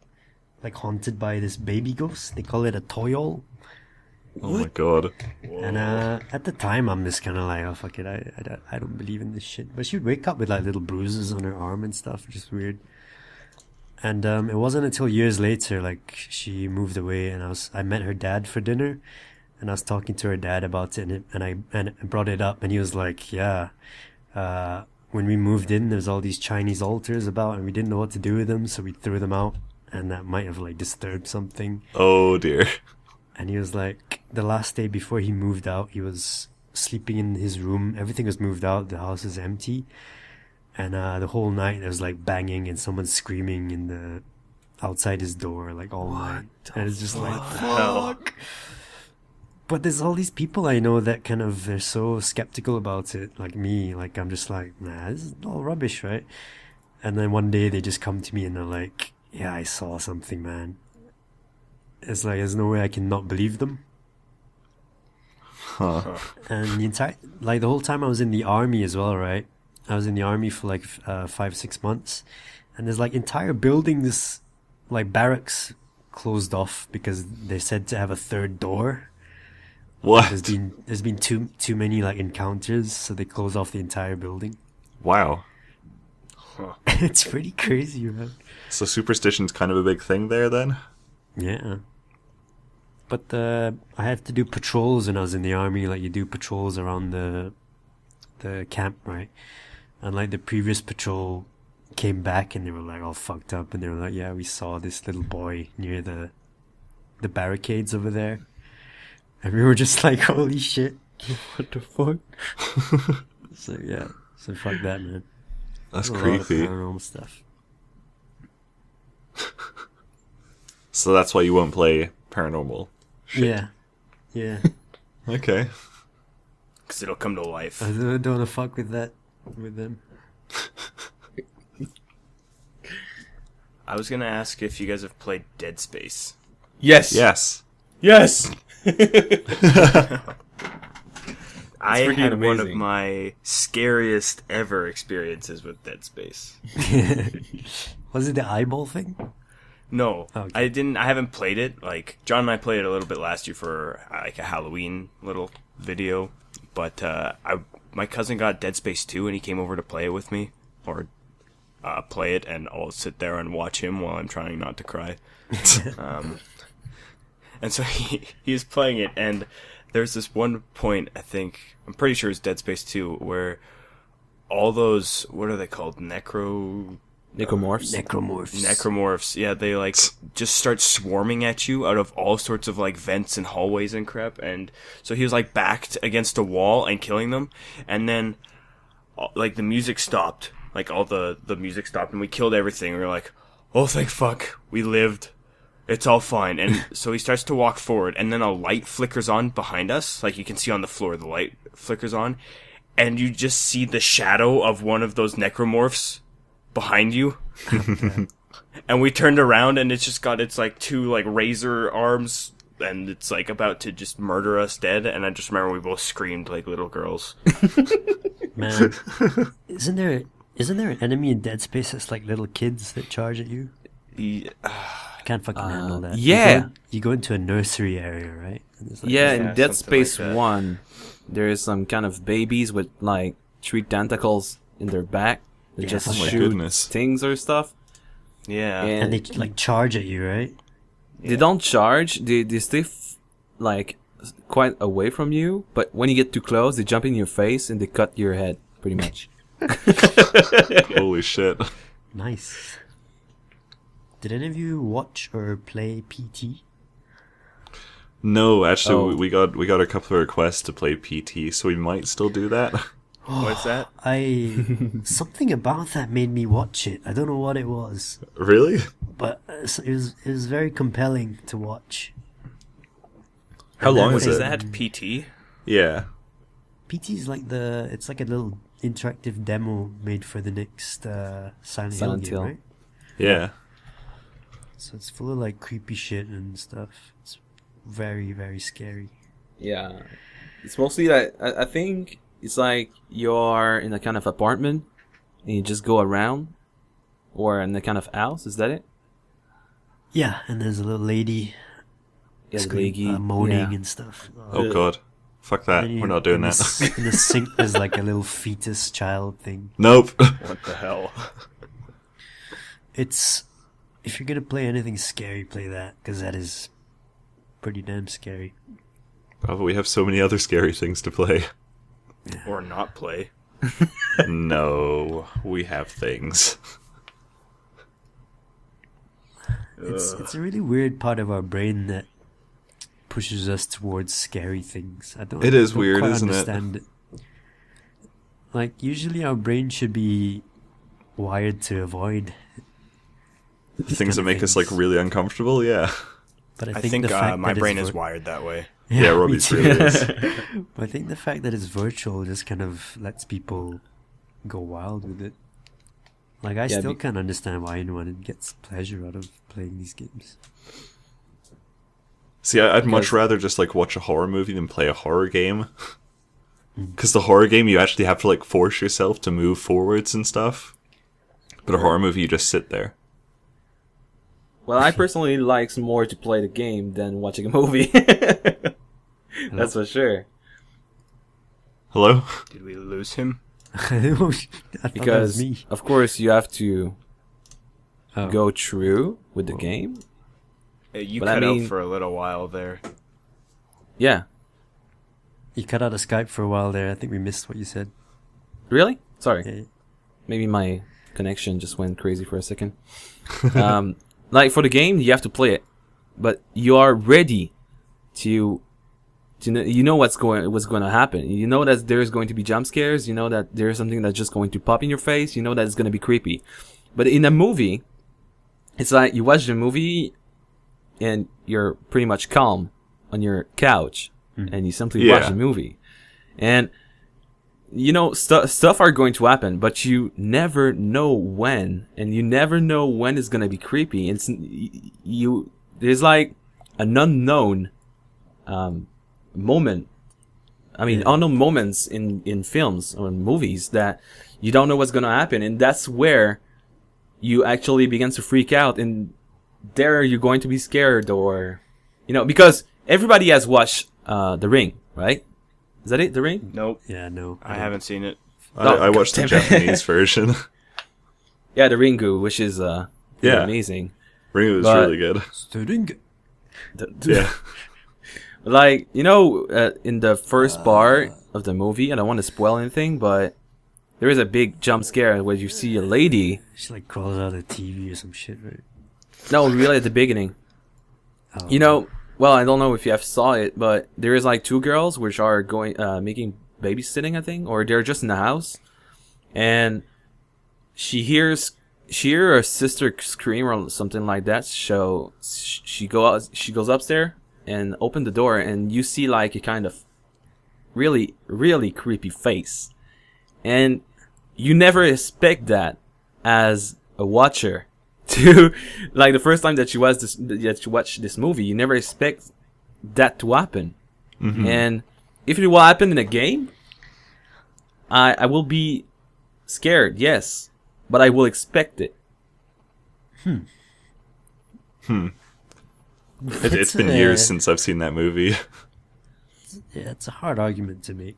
like haunted by this baby ghost. They call it a toyol. Oh my god. And at the time, I'm just kind of like, oh fuck it, I don't believe in this shit. But she would wake up with like little bruises on her arm and stuff, which is weird. And it wasn't until years later, like, she moved away, and I met her dad for dinner, and I was talking to her dad about it, and I brought it up, and he was like, yeah, when we moved in, there's all these Chinese altars about, and we didn't know what to do with them, so we threw them out, and that might have like disturbed something. Oh dear. And he was like, the last day before he moved out, he was sleeping in his room. Everything was moved out. The house was empty. And the whole night there was like banging and someone screaming in the outside his door like all night. And it's just like, fuck. But there's all these people I know that kind of, they're so skeptical about it. Like me, like I'm just like, nah, this is all rubbish, right? And then one day they just come to me and they're like, yeah, I saw something, man. It's like, there's no way I can not believe them. Huh. And the whole time I was in the army as well, right? I was in the army for like 5-6 months, and there's like entire buildings, like barracks, closed off because they're said to have a third door. What? There's been too many like encounters, so they close off the entire building. Wow. It's pretty crazy, man. So superstition's kind of a big thing there then? Yeah. But I had to do patrols when I was in the army. Like, you do patrols around the camp, right? And like the previous patrol came back and they were like all fucked up, and they were like, yeah, we saw this little boy near the barricades over there. And we were just like, holy shit, what the fuck? So yeah, so fuck that, man. That's There's a lot of creepy. paranormal stuff. So that's why you won't play paranormal shit. Yeah. Yeah. Okay. Because it'll come to life. I don't want to fuck with that, with them. I was going to ask if you guys have played Dead Space. Yes. Yes. Yes. I freaking had one of amazing. my scariest ever experiences with Dead Space. Was it the eyeball thing? No, Okay. I haven't played it. Like, John and I played it a little bit last year for like a Halloween little video. But my cousin got Dead Space 2 and he came over to play it with me. Or play it, and I'll sit there and watch him while I'm trying not to cry. And so he was playing it, and there's this one point, I'm pretty sure it's Dead Space 2, where all those, what are they called? Necromorphs. Necromorphs, yeah, they like just start swarming at you out of all sorts of like vents and hallways and crap. And so he was like backed against a wall and killing them, and then like the music stopped, like all the music stopped, and we killed everything. We were like, oh thank fuck, we lived, it's all fine. And so he starts to walk forward, and then a light flickers on behind us, like you can see on the floor the light flickers on, and you just see the shadow of one of those necromorphs behind you. And we turned around, and it's just got its like two like razor arms, and it's like about to just murder us dead. And I just remember we both screamed like little girls. Man, isn't there an enemy in Dead Space that's like little kids that charge at you? I can't fucking handle that. yeah. You go into a nursery area, right? And there's, like, Yeah, Yeah, in Dead something like Space that. 1, there is some kind of babies with like 3 tentacles in their back. They Yeah, just oh my shoot goodness. things or stuff. Yeah. and they like charge at you, right? They don't charge. They stay like quite away from you. But when you get too close, they jump in your face and they cut your head, pretty much. Holy shit. Nice. Did any of you watch or play PT? No, actually, Oh. we got a couple of requests to play PT, so we might still do that. What's that? Something about that made me watch it. I don't know what it was, Really? but it was very compelling to watch. How long is Is it? that PT? Yeah. PT is like it's like a little interactive demo made for the next Silent Hill game, Hill. right? Yeah. So it's full of like creepy shit and stuff. It's very, very scary. Yeah, it's mostly that I think it's like you're in a kind of apartment and you just go around, or in a kind of house. Is that it? Yeah, and there's a little lady Yeah, moaning yeah. and stuff. Oh god. Fuck that. And We're not doing in that. in the sink, there's like a little fetus child thing. Nope. What the hell? It's if you're gonna play anything scary, play that because that is pretty damn scary. Oh, but we have so many other scary things to play. Or not play. No, we have things. It's a really weird part of our brain that pushes us towards scary things. It is don't weird, quite isn't it? understand it? Like usually our brain should be wired to avoid Things that make us like really uncomfortable, yeah. But I think the fact my that brain it's is wired that way. Yeah, me Robbie's too. really is. But I think the fact that it's virtual just kind of lets people go wild with it. Like, I still can't understand why anyone gets pleasure out of playing these games. See, I'd much rather just like watch a horror movie than play a horror game. Because the horror game, you actually have to like force yourself to move forwards and stuff. But a horror movie, you just sit there. Well, I personally likes more to play the game than watching a movie. That's for sure. Hello? Did we lose him? I thought that was Because me. of course you have to Oh. go through with the game. You But I cut mean- out for a little while there. Yeah. You cut out of Skype for a while there. I think we missed what you said. Really? Sorry. Yeah. Maybe my connection just went crazy for a second. Like for the game, you have to play it, but you are ready to know, you know what's going to happen. You know that there's going to be jump scares. You know that there's something that's just going to pop in your face. You know that it's going to be creepy. But in a movie, it's like you watch the movie and you're pretty much calm on your couch and you simply watch Yeah. the movie. And you know, stuff are going to happen, but you never know when, and you never know when it's gonna be creepy. It's there's like an unknown moment. I mean, unknown moments in films or movies that you don't know what's gonna happen, and that's where you actually begin to freak out, and there you're going to be scared, or you know, because everybody has watched The Ring, right? Is that it? The Ring? Nope. Yeah, no. I haven't seen it. I watched the damn it. Japanese version. Yeah, the Ringu, which is Yeah. amazing. Ring was But- really good. Studying. Yeah. Like, you know, in the first part of the movie, I don't want to spoil anything, but there is a big jump scare where you see a lady. She like crawls out of the TV or some shit, right? No, really at the beginning. Oh. You know, well, I don't know if you have saw it, but there is like two girls which are going making babysitting, I think, or they're just in the house, and she hears her sister scream or something like that. So she goes upstairs and open the door, and you see like a kind of really creepy face, and you never expect that as a watcher. To like the first time that you watch this movie, you never expect that to happen. And if it will happen in a game, I will be scared, yes, but I will expect it. It's been years since I've seen that movie. Yeah, it's a hard argument to make.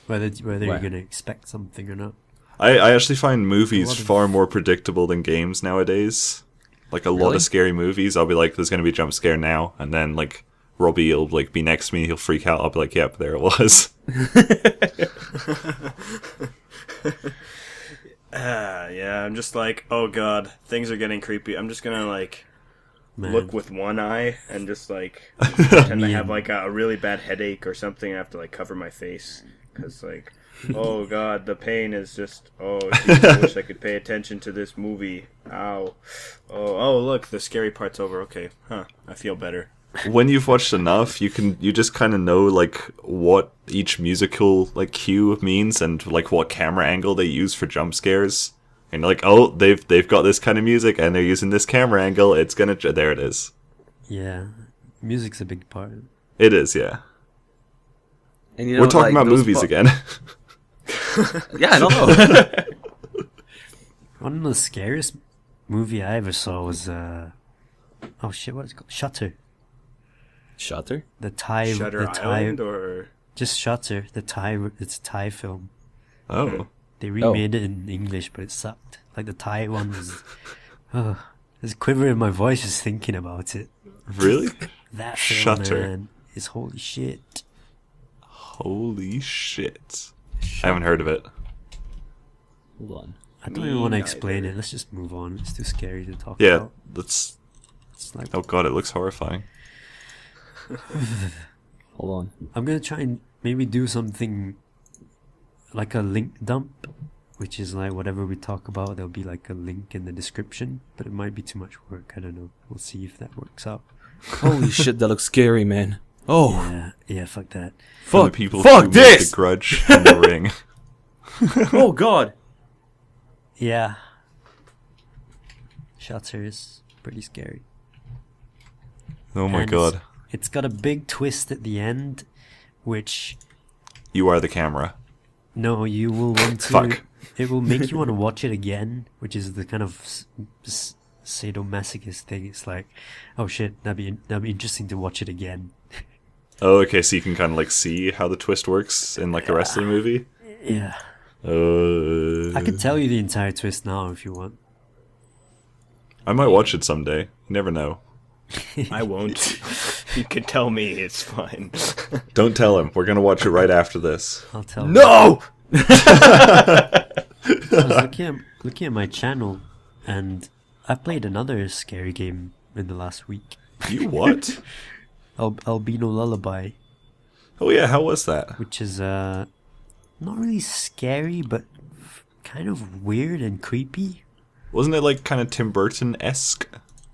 Whether Why? you're gonna expect something or not. I actually find movies lot of- far more predictable than games nowadays. Like a lot Really? of scary movies, I'll be like, "There's going to be a jump scare now," and then like Robbie will like be next to me, he'll freak out. I'll be like, "Yep, there it was." Yeah, I'm just like, oh god, things are getting creepy. I'm just gonna like Man. look with one eye and just like pretend I have like a really bad headache or something. I have to like cover my face because like, oh god, the pain is just. Oh, geez, I wish I could pay attention to this movie. Ow. Oh, look, the scary part's over. Okay, I feel better. When you've watched enough, you just kind of know like what each musical like cue means and like what camera angle they use for jump scares. And like, oh, they've got this kind of music and they're using this camera angle. It's gonna there it is. Yeah, music's a big part. It is, yeah. And you know, We're talking like, about movies again. Yeah, I don't know. One of the scariest movie I ever saw was oh shit, what is it called? Shutter. Shutter? The Thai, Shutter the Thai, Island or just Shutter. It's a Thai film. Oh. They remade it in English, but it sucked. Like the Thai one was. Oh, there's a quiver in my voice just thinking about it. Really? That film, Shutter. man, is holy shit. Holy shit. I haven't heard of it. Hold on. I don't even want to explain it. Let's just move on. It's too scary to talk Yeah, about. that's... It's like, Oh god, it looks horrifying. Hold on. I'm gonna try and maybe do something like a link dump, which is like whatever we talk about, there'll be like a link in the description, but it might be too much work. I don't know. We'll see if that works out. Holy shit, that looks scary, man. Oh, Yeah, fuck that. From fuck, the people fuck who made this! The Grudge and The Ring. Oh god. Yeah. Shutter is pretty scary. Oh my And god. It's got a big twist at the end, which You are the camera. no, you will want to. Fuck. It will make you want to watch it again, which is the kind of sadomasochist thing. It's like, oh shit, that'd be interesting to watch it again. Oh, okay, so you can kind of like see how the twist works in like the rest of the movie? Yeah. I I could tell you the entire twist now if you want. I might watch it someday. You never know. I won't. You can tell me, it's fine. Don't tell him. We're gonna watch it right after this. I'll tell. No! I was looking at my channel, and I played another scary game in the last week. You what? Albino Lullaby, Oh yeah, how was that? which is not really scary, but kind of weird and creepy. Wasn't it like kind of Tim Burton-esque?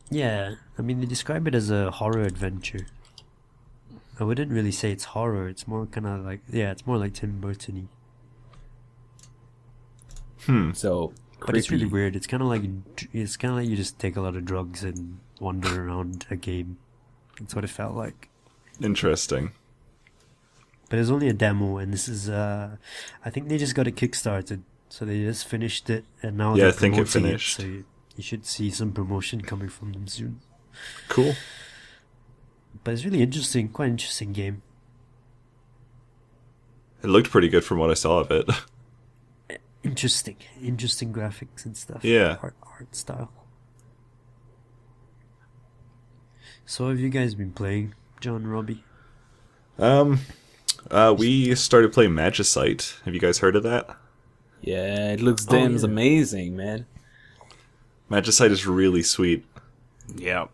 Yeah, I mean they describe it as a horror adventure. I wouldn't really say it's horror. It's more kind of like it's more like Tim Burton-y. So, But it's really creepy. weird. It's kind of like you just take a lot of drugs and wander around a game. That's what it felt like. Interesting. But it's only a demo, and this is I think they just got it kickstarted, so they just finished it, and now Yeah, they're I think it promoting finished. so you should see some promotion coming from them soon. Cool. But it's really interesting, quite interesting game. It looked pretty good from what I saw of it. Interesting graphics and stuff. Yeah. Art style. So have you guys been playing, Jon and Robby? We started playing Magicite. Have you guys heard of that? Yeah, it looks Oh, damn yeah. amazing, man. Magicite is really sweet. Yeah.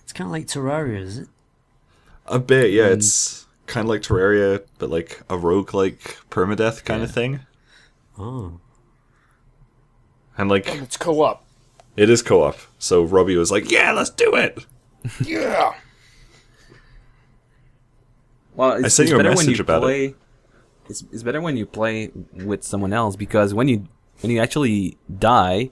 It's kind of like Terraria, is it? A bit, yeah. It's kind of like Terraria, but like a roguelike permadeath kind of thing. Oh. And like, It's co-op. it is co-op. So Robbie was like, yeah, let's do it! Yeah. Well, it's, sent it's you a better when message you about it. play. It's better when you play with someone else because when you actually die,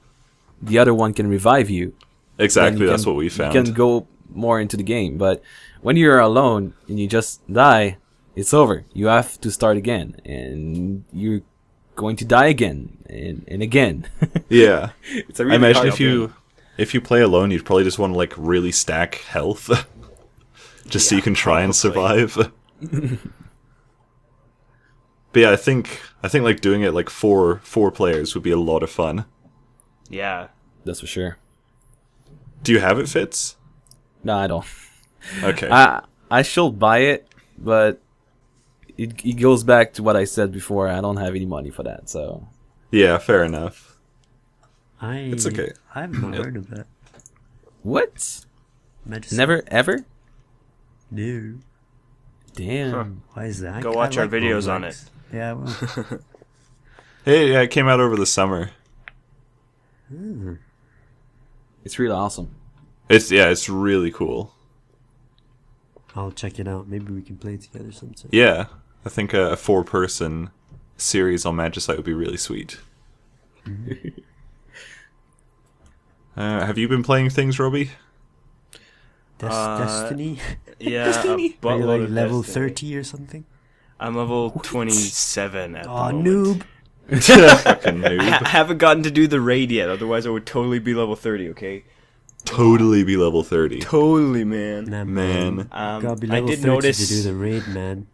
the other one can revive you. Then Exactly, you that's can- what we found. You can go more into the game, but when you're alone and you just die, it's over. You have to start again, and you're going to die again and again. Yeah. It's a I really imagine hard if you play alone, you'd probably just want to like really stack health, just so you can try and survive. But yeah, I think like doing it like four players would be a lot of fun. Yeah. That's for sure. Do you have it, Fitz? No, I don't. Okay. I should buy it, but it goes back to what I said before. I don't have any money for that, so Yeah, fair enough. It's okay. I've not heard of that. what? Magicite? Never ever. No. Damn. Huh. Why is that? Go watch our videos roguelikes. on it. Yeah, well. Hey, yeah, it came out over the summer. It's really awesome. It's really cool. I'll check it out. Maybe we can play together sometime. Yeah, I think a 4-person series on Magicite would be really sweet. Have you been playing things, Robbie? Destiny? Yeah, Destiny. a Are you buttload like of level Destiny. 30 or something? I'm level 27 at the Aw, moment. noob. Fucking noob. I haven't gotten to do the raid yet, otherwise I would totally be level 30, okay? Totally be level 30. Totally, man. Nah, Man. Gotta be I level did 30 notice... to do the raid, man.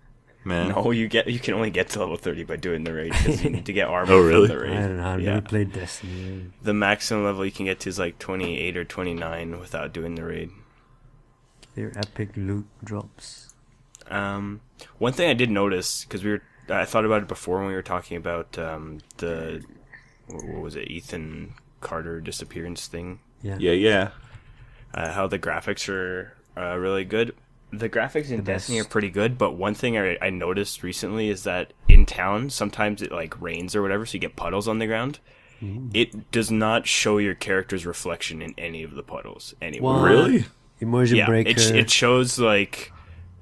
Man. No, you can only get to level 30 by doing the raid, because you need to get armor Oh, really? from the raid. I don't know. I've Yeah. never played Destiny. The maximum level you can get to is like 28 or 29 without doing the raid. They're epic loot drops. One thing I did notice, because I thought about it before when we were talking about the, what was it, Ethan Carter disappearance thing. Yeah. Yeah. How the graphics are really good. The graphics in The Destiny are best. pretty good, but one thing I noticed recently is that in town, sometimes it like rains or whatever, so you get puddles on the ground. It does not show your character's reflection in any of the puddles anywhere. What? Really? Immersion Yeah, breaker. it shows like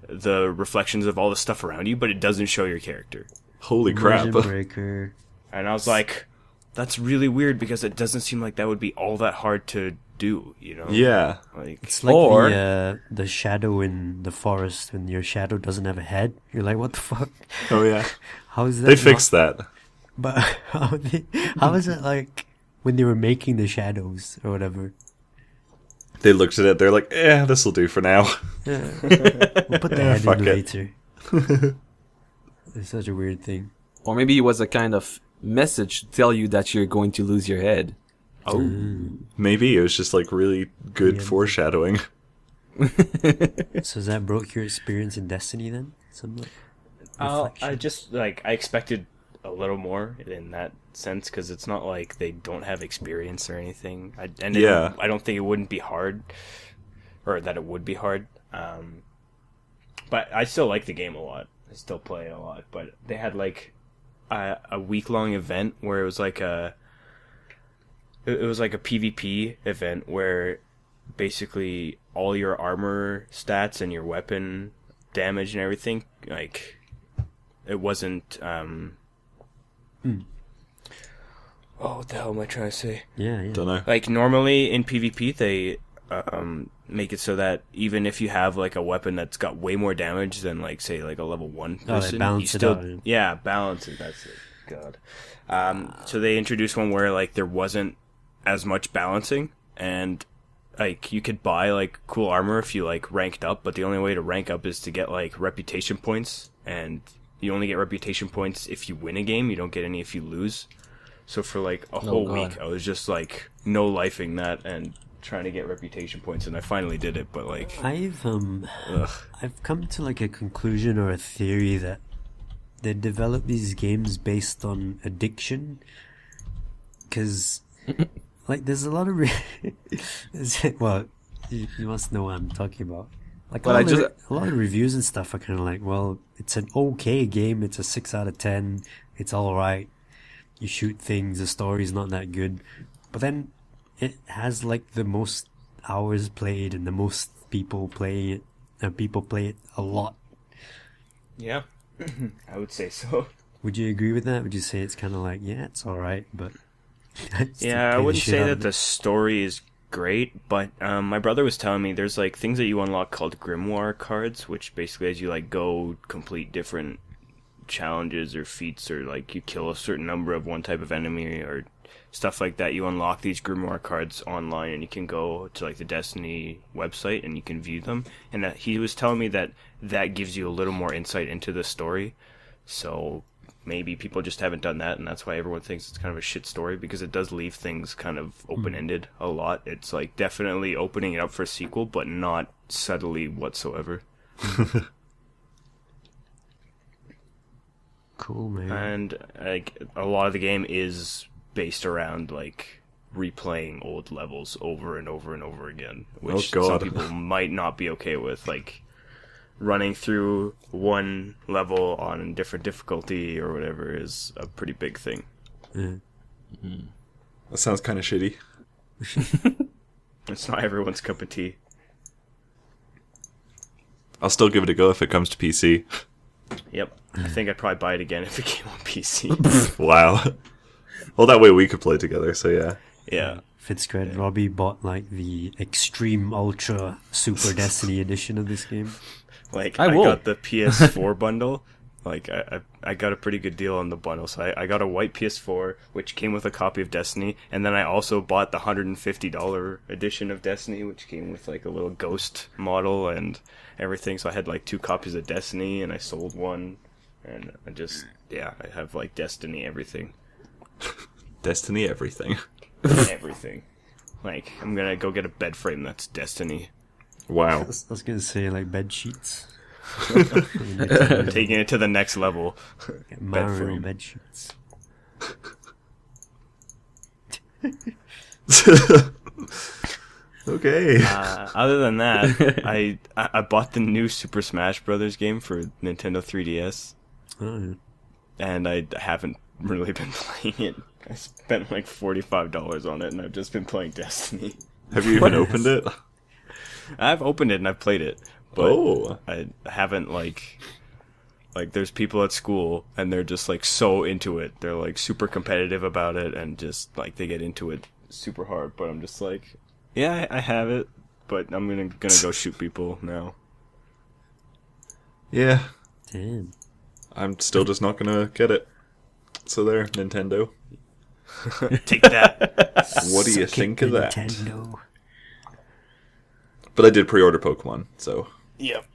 the reflections of all the stuff around you, but it doesn't show your character. Holy crap. Immersion breaker. And I was like, that's really weird because it doesn't seem like that would be all that hard to do, you know? Yeah. Like, It's like Or- the shadow in the forest when your shadow doesn't have a head. You're like, what the fuck? Oh, yeah. How is that? They fixed that. But how is it like when they were making the shadows or whatever? They looked at it, they're like, this'll do for now. Yeah. We'll put the head fuck in it. later. It's such a weird thing. Or maybe it was a kind of message to tell you that you're going to lose your head. oh, Maybe it was just like really good Yeah. foreshadowing. So has that broke your experience in Destiny then? Some like I reflection? just like I expected a little more in that sense because it's not like they don't have experience or anything. I don't think it wouldn't be hard, or that it would be hard. But I still like the game a lot. I still play it a lot. But they had like a week-long event where it was like a PvP event where basically all your armor stats and your weapon damage and everything, like, it wasn't oh, what the hell am I trying to say? Yeah. Don't know. Like, normally in PvP they make it so that even if you have like a weapon that's got way more damage than, like, say, like a level 1 they person, balance you it still out. yeah, balance it. That's it. God. So they introduced one where like there wasn't as much balancing, and like you could buy like cool armor if you like ranked up, but the only way to rank up is to get like reputation points, and you only get reputation points if you win a game. You don't get any if you lose. So for like a whole God. week, I was just like no lifing that and trying to get reputation points, and I finally did it. But like, I've ugh. I've come to like a conclusion or a theory that they develop these games based on addiction, because like there's a lot of well, you must know what I'm talking about. Like But a lot of reviews and stuff are kind of like, well, it's an okay game, it's a 6 out of 10, it's all right. You shoot things, the story's not that good, but then it has like the most hours played and the most people playing it, and people play it a lot. Yeah, I would say so. Would you agree with that? Would you say it's kind of like, yeah, it's all right, but Yeah, I wouldn't say that the story is great, but my brother was telling me there's like things that you unlock called grimoire cards, which basically as you like go complete different challenges or feats, or like you kill a certain number of one type of enemy or stuff like that, you unlock these grimoire cards online, and you can go to like the Destiny website and you can view them. And that he was telling me that gives you a little more insight into the story. So maybe people just haven't done that, and that's why everyone thinks it's kind of a shit story, because it does leave things kind of open-ended a lot. It's like definitely opening it up for a sequel, but not subtly whatsoever. Cool, man. And like a lot of the game is based around like replaying old levels over and over and over again, which Oh, some God. people might not be okay with. Like running through one level on different difficulty or whatever is a pretty big thing. That sounds kind of shitty. It's not everyone's cup of tea. I'll still give it a go if it comes to PC. Yep. I think I'd probably buy it again if it came on PC. Wow. Well, that way we could play together, so yeah. Yeah. FitzKred, Robby bought like the Extreme Ultra Super Destiny edition of this game. Like, I I will. got the PS4 bundle. Like, I got a pretty good deal on the bundle. So I got a white PS4, which came with a copy of Destiny. And then I also bought the $150 edition of Destiny, which came with, like, a little ghost model and everything. So I had, like, 2 copies of Destiny, and I sold one. And I just, yeah, I have, like, Destiny everything. Destiny everything. Everything. Like, I'm gonna go get a bed frame that's Destiny. Wow. I was gonna say like bed sheets. Taking it to the next level. Mario frame. bed sheets. Okay. Other than that, I bought the new Super Smash Brothers game for Nintendo 3DS, Oh, and I haven't really been playing it. I spent like $45 on it, and I've just been playing Destiny. Have you even opened it? I've opened it and I've played it, but Oh. I haven't like there's people at school and they're just like so into it. They're like super competitive about it and just like they get into it super hard. But I'm just like, yeah, I have it, but I'm gonna go shoot people now. Yeah. damn. I'm still just not gonna get it. So there, Nintendo. Take that. What do you Suck it, think of that? Nintendo. But I did pre-order Pokemon, so. Yep.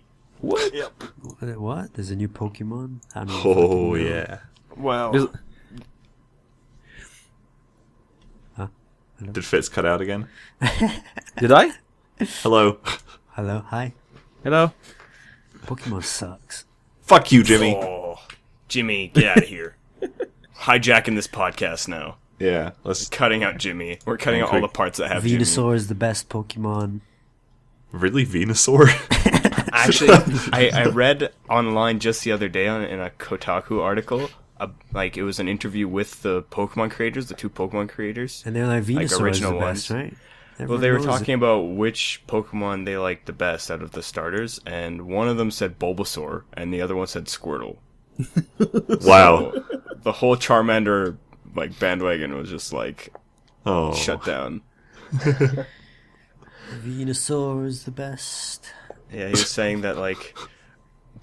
What? Yep. What? There's a new Pokemon? I don't Oh, fucking know. yeah. Wow. There's- Did Fitz cut out again? Did I? Hello. Hello, hi. Hello? Pokemon sucks. Fuck you, Jimmy. Oh, Jimmy, get out of here. Hijacking this podcast now. Yeah, let's. Cutting out Jimmy. We're cutting out all the parts that have Venusaur is the best Pokemon. Really, Venusaur? Jimmy. Actually, I read online just the other day in a Kotaku article, like it was an interview with the Pokemon creators, the 2 Pokemon creators. And they're like, Venusaur is original the best, ones. right? Well, Everyone they were knows talking it. about which Pokemon they liked the best out of the starters, and one of them said Bulbasaur, and the other one said Squirtle. Wow. So, the whole Charmander like bandwagon was just like Oh. shut down. Venusaur is the best. Yeah, he was saying that like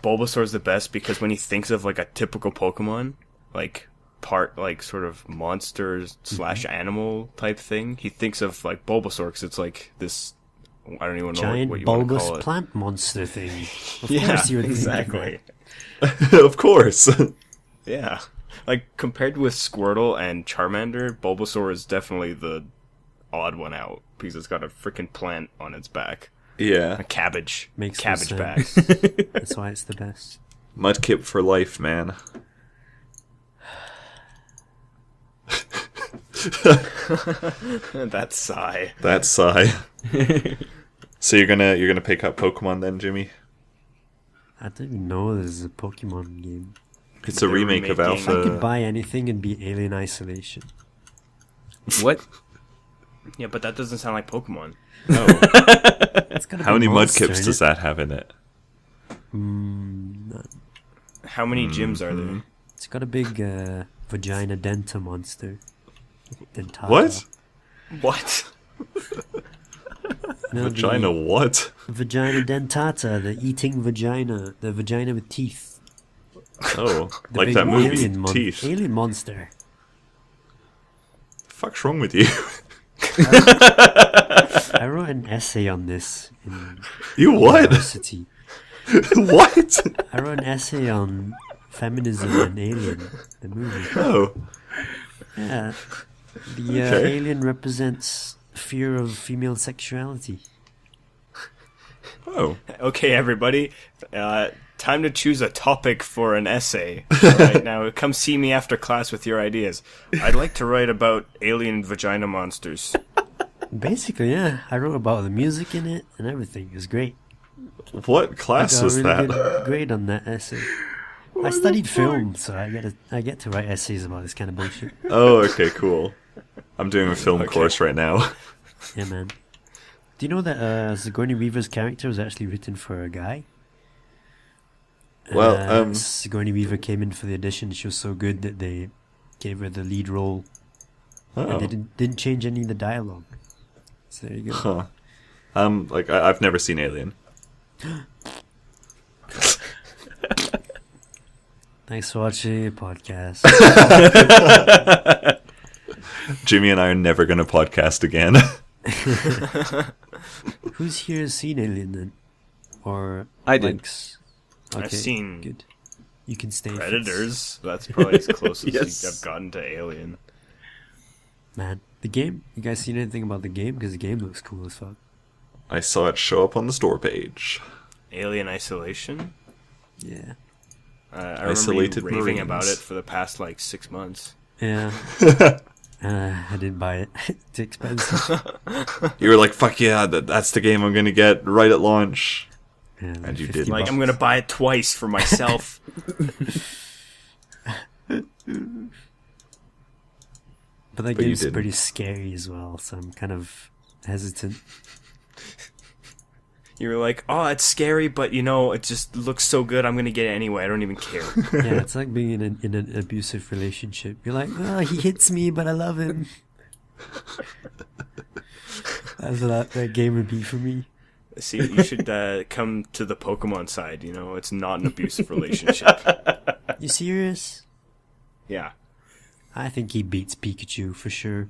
Bulbasaur is the best because when he thinks of like a typical Pokemon, like part like sort of monster / animal type thing, he thinks of like Bulbasaur because it's like this. I don't even know Giant what you want to bulbous call it. plant monster thing. Of Yeah, course you would think exactly. that. Of course. Yeah, like compared with Squirtle and Charmander, Bulbasaur is definitely the odd one out because it's got a freaking plant on its back, Yeah. a cabbage, Makes no cabbage back. sense. That's why it's the best. Mudkip for life, man. That sigh. That sigh. So you're gonna pick up Pokemon then, Jimmy? I didn't even know there's a Pokemon game. It's a They're remake of remaking- I could Alpha. buy anything and be Alien Isolation. What? Yeah, but that doesn't sound like Pokemon. Oh. It's gotta How be many monster, Mudkips innit? does that have in it? How many gyms are there? It's got a big vagina denta monster. Dentata. What? What? No, Vagina what? Vagina dentata, the eating vagina. The vagina with teeth. Oh, The like big that movie, alien Teeth. Alien monster. The fuck's wrong with you? I wrote an essay on this in You what? university. What? I wrote an essay on feminism and Alien, the movie. Oh, Yeah. The Okay. alien represents fear of female sexuality. oh. Okay, everybody. time to choose a topic for an essay. All right, now come see me after class with your ideas. I'd like to write about alien vagina monsters. Basically, yeah. I wrote about the music in it and everything. It was great. What class I got was a really that? good grade on that essay. I studied film, so I get to write essays about this kind of bullshit. Oh, okay, cool. I'm doing a film course right now. Yeah, man. Do you know that Sigourney Weaver's character was actually written for a guy? Well, Sigourney Weaver came in for the audition. She was so good that they gave her the lead role. And they didn't change any of the dialogue. So there you go. Huh. Like I've never seen Alien. Thanks for watching the podcast. Jimmy and I are never going to podcast again. Who's here has seen Alien then? Or I did. likes? Okay, I've seen good. You can stay. Predators. That's probably as close as Yes. I've gotten to Alien. Man, the game. You guys seen anything about the game? Because the game looks cool as fuck. I saw it show up on the store page. Alien Isolation. Yeah. I remember Isolated you raving Marines. about it for the past 6 months. Yeah. I didn't buy it. It's expensive. You were like, "Fuck yeah, that's the game I'm going to get right at launch." Yeah, And you 50 did. Like, bucks. I'm gonna buy it twice for myself. But that But you game's didn't. pretty scary as well, so I'm kind of hesitant. You were like, oh, it's scary, but it just looks so good, I'm gonna get it anyway, I don't even care. Yeah, it's like being in an abusive relationship. You're like, oh, he hits me, but I love him. That's what that game would be for me. See, you should come to the Pokemon side, it's not an abusive relationship. You serious? Yeah. I think he beats Pikachu for sure.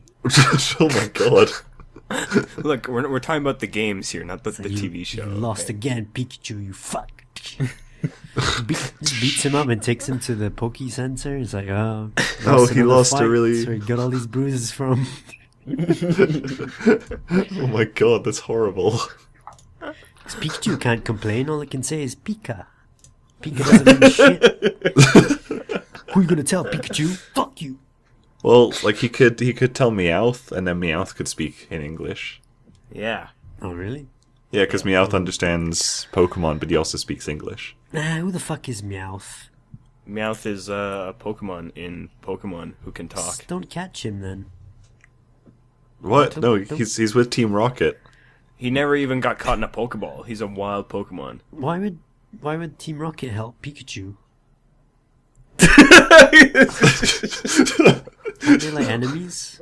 Oh my god. Look, we're talking about the games here, not the TV show. You lost okay? again, Pikachu, you fuck. Just beats him up and takes him to the Poke Center. He's like, oh, He another lost a fight. really- That's where he got all these bruises from. Oh my god, that's horrible. 'Cause Pikachu can't complain. All it can say is Pika. Pika doesn't mean shit. Who you gonna tell, Pikachu? Fuck you. Well, like he could tell Meowth, and then Meowth could speak in English. Yeah. Oh, really? Yeah, because Meowth understands Pokemon, but he also speaks English. Nah, who the fuck is Meowth? Meowth is a Pokemon in Pokemon who can talk. Just don't catch him then. What? No, Don't- he's with Team Rocket. He never even got caught in a Pokeball. He's a wild Pokemon. Why would Team Rocket help Pikachu? Are they like enemies?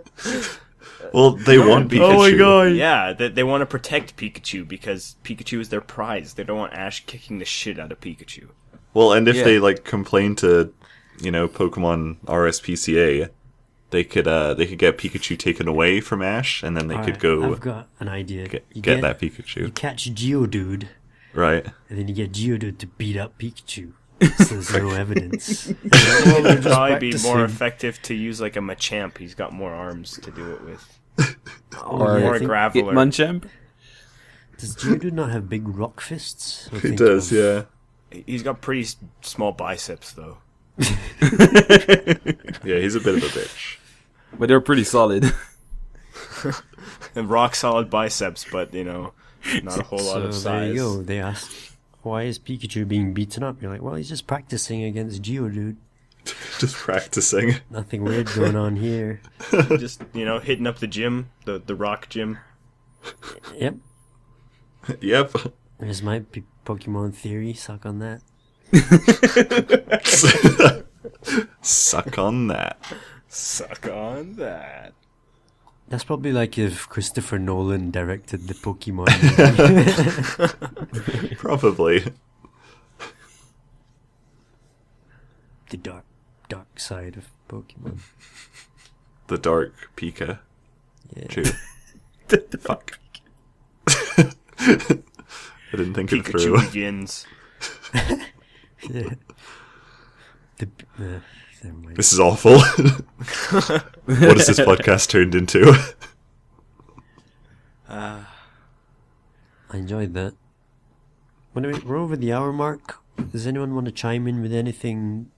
Well, they want Pikachu. Oh my god. Yeah, they want to protect Pikachu because Pikachu is their prize. They don't want Ash kicking the shit out of Pikachu. Well, and if Yeah. they complain to, Pokemon RSPCA, they could get Pikachu taken away from Ash, and then they could Alright, go I've got an idea. You get that You Pikachu. catch Geodude, Right. and then you get Geodude to beat up Pikachu. So there's no evidence. It would probably be practicing. more effective to use like a Machamp. He's got more arms to do it with. Oh, yeah, Or I a think- Graveler. Hitmonchamp? Does Geodude not have big rock fists? Or He think does, of- yeah. He's got pretty small biceps though. Yeah, he's a bit of a bitch. But they're pretty solid. And rock solid biceps, but not a whole lot of So there you size. go. They asked, why is Pikachu being beaten up? You're like, well, he's just practicing against Geodude. Just practicing. Nothing weird going on here. Just hitting up the gym, the rock gym. Yep. Yep. There's my Pokemon theory. Suck on that. Suck on that. Suck on that. That's probably like if Christopher Nolan directed the Pokemon movie. Probably. The dark side of Pokemon. The Dark Pika. Yeah. True. Fuck. I didn't think it Pikachu through. begins. Yeah. Never mind. This is awful. What has this podcast turned into? I enjoyed that. Anyway, we're over the hour mark. does anyone want to chime in with anything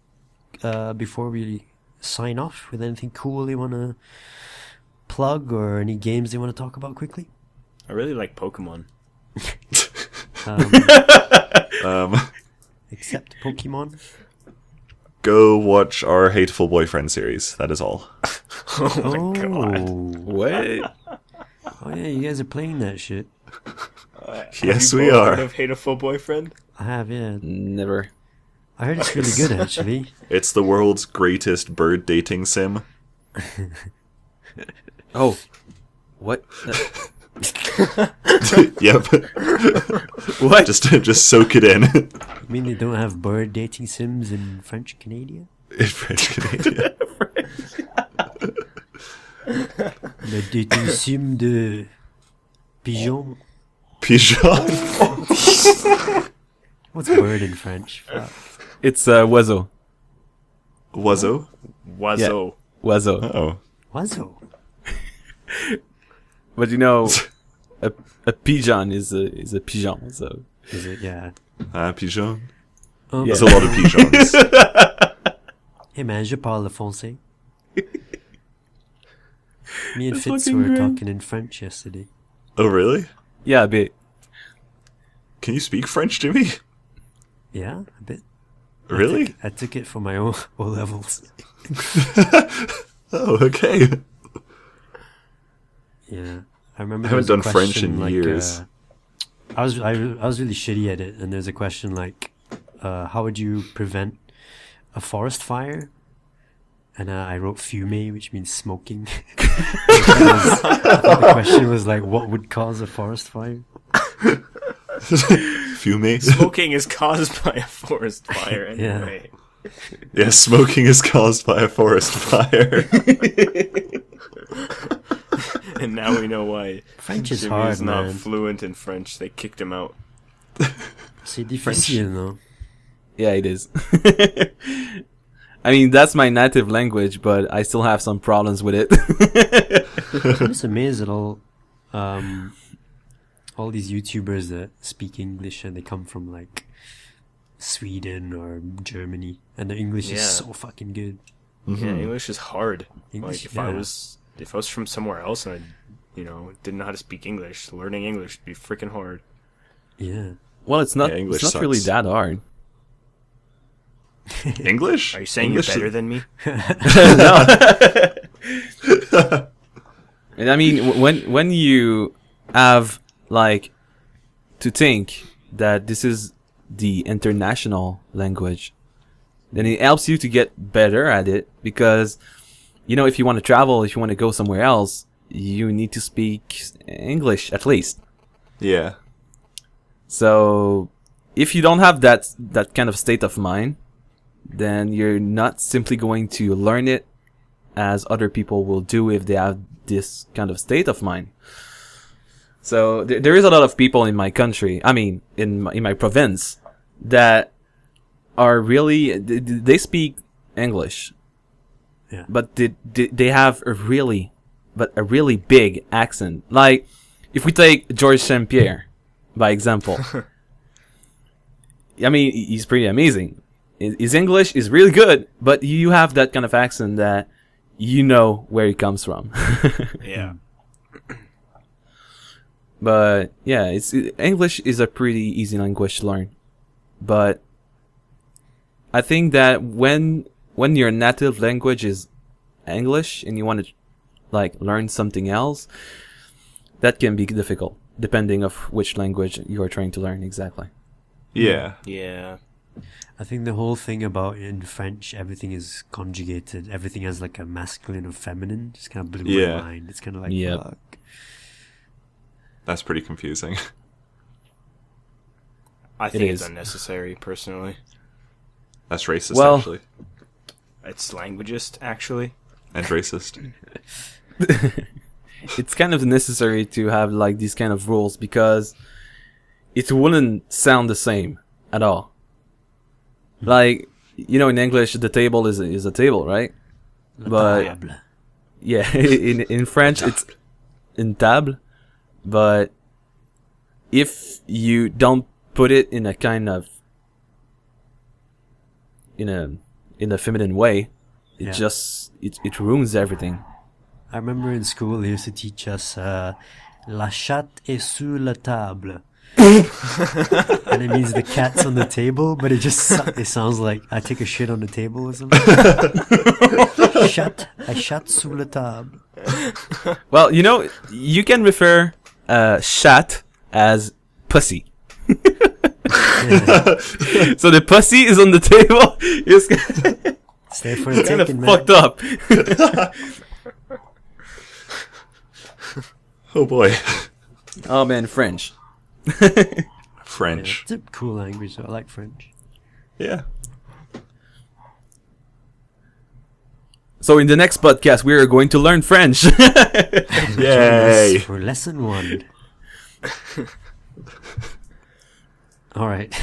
before we sign off? With anything cool they want to plug or any games they want to talk about quickly? I really like Pokemon. Except Pokemon. Go watch our Hateful Boyfriend series. That is all. Oh my god. What? Oh yeah, you guys are playing that shit. Yes, Have you we both are. heard of Hateful Boyfriend? I have, yeah. Never. I heard it's really good, actually. It's the world's greatest bird dating sim. Oh. What? Yep. What? Just soak it in. You mean they don't have bird dating sims in French Canadian? In French Canadian. Le dating sim de pigeon. Pigeon. What's bird in French? Fuck. It's oiseau. Wazo. Wazo. Oiseau. Oh. Wazo. But you know, a pigeon is a pigeon. So Is it? Yeah. Pigeon. Um, Yeah. There's a lot of pigeons. Hey man, je parle français. Me and That's Fitz fucking were great. talking in French yesterday. Oh, really? yeah, a bit. Can you speak French, Jimmy? Yeah, a bit. Really? I took it for my O levels. Oh, okay. Yeah, I remember. I there haven't was a done French question, in like, years. I was really shitty at it, and there's a question like, how would you prevent a forest fire? And I wrote fume, which means smoking. The question was like, what would cause a forest fire? Fume. Smoking is caused by a forest fire anyway. Yeah, smoking is caused by a forest fire. And now we know why French is Jimmy hard, is not man. fluent in French. They kicked him out. C'est difficile, no? Yeah, it is. I mean, that's my native language, but I still have some problems with it. I'm just amazed at all these YouTubers that speak English and they come from like Sweden or Germany, and their English is Yeah. so fucking good. Yeah, English is hard. English, Like if I yeah. was from somewhere else and I, didn't know how to speak English, learning English would be freaking hard. Yeah. Well, it's not. Yeah, English it's not really sucks. that hard. English? Are you saying English you're better than me? And I mean, when you have like to think that this is the international language, then it helps you to get better at it because, if you want to travel, if you want to go somewhere else, you need to speak English at least. Yeah. So if you don't have that kind of state of mind, then you're not simply going to learn it as other people will do if they have this kind of state of mind. So there is a lot of people in my country, I mean, in my province, that are really, they speak English, Yeah. but they have a really big accent. Like, if we take Georges Saint-Pierre, by example, I mean, he's pretty amazing. His English is really good, but you have that kind of accent that you know where he comes from. Yeah. But yeah, English is a pretty easy language to learn. But I think that when your native language is English and you want to like learn something else, that can be difficult depending of which language you are trying to learn exactly. Yeah. Yeah. I think the whole thing about in French, everything is conjugated. Everything has like a masculine or feminine. Just kind of blew Yeah. my mind. It's kind of like, Yep. fuck. That's pretty confusing. I think it's is. unnecessary, personally. That's racist, Well- actually. It's languagist, actually. And racist. It's kind of necessary to have like these kind of rules because it wouldn't sound the same at all. Like, in English, the table is a table, right? But Table. yeah, in French, it's une table. But if you don't put it in a kind of in a feminine way, it it ruins everything. I remember in school they used to teach us la chatte est sur la table. And it means the cat's on the table, but it sounds like I take a shit on the table or something. I chat sur la table. Well, you can refer chat as pussy. So the pussy is on the table. It's there for the kind of taking, man. fucked up. Oh boy. Oh man, French. French. It's a cool language, so I like French. Yeah. So in the next podcast, we are going to learn French. Yay. For lesson 1. All right.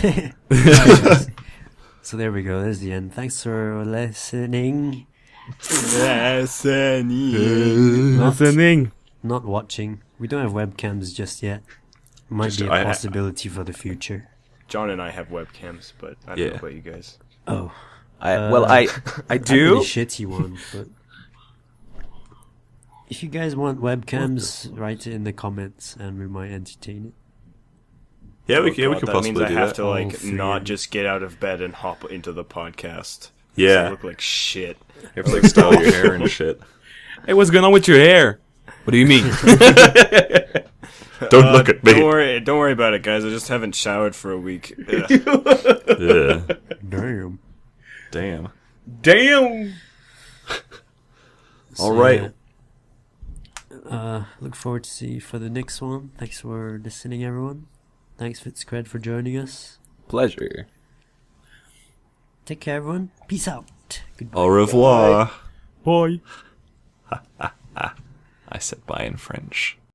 So there we go. There's the end. Thanks for listening. Listening. Not watching. We don't have webcams just yet. Might be a possibility for the future. John and I have webcams, but I don't know about you guys. Oh. I do. I really shitty one, but if you guys want webcams, write it in the comments and we might entertain it. Yeah, we God, could that possibly means I do have that. to like free. not just get out of bed and hop into the podcast. Yeah. I look like shit. You have to like style your hair and shit. Hey, what's going on with your hair? What do you mean? Don't look at me. Don't worry about it, guys. I just haven't showered for a week. Yeah. Yeah. Damn. Damn. Damn. All right. Look forward to see you for the next one. Thanks for listening, everyone. Thanks, FitzKred, for joining us. Pleasure. Take care, everyone. Peace out. Goodbye. Au revoir. Bye. I said bye in French.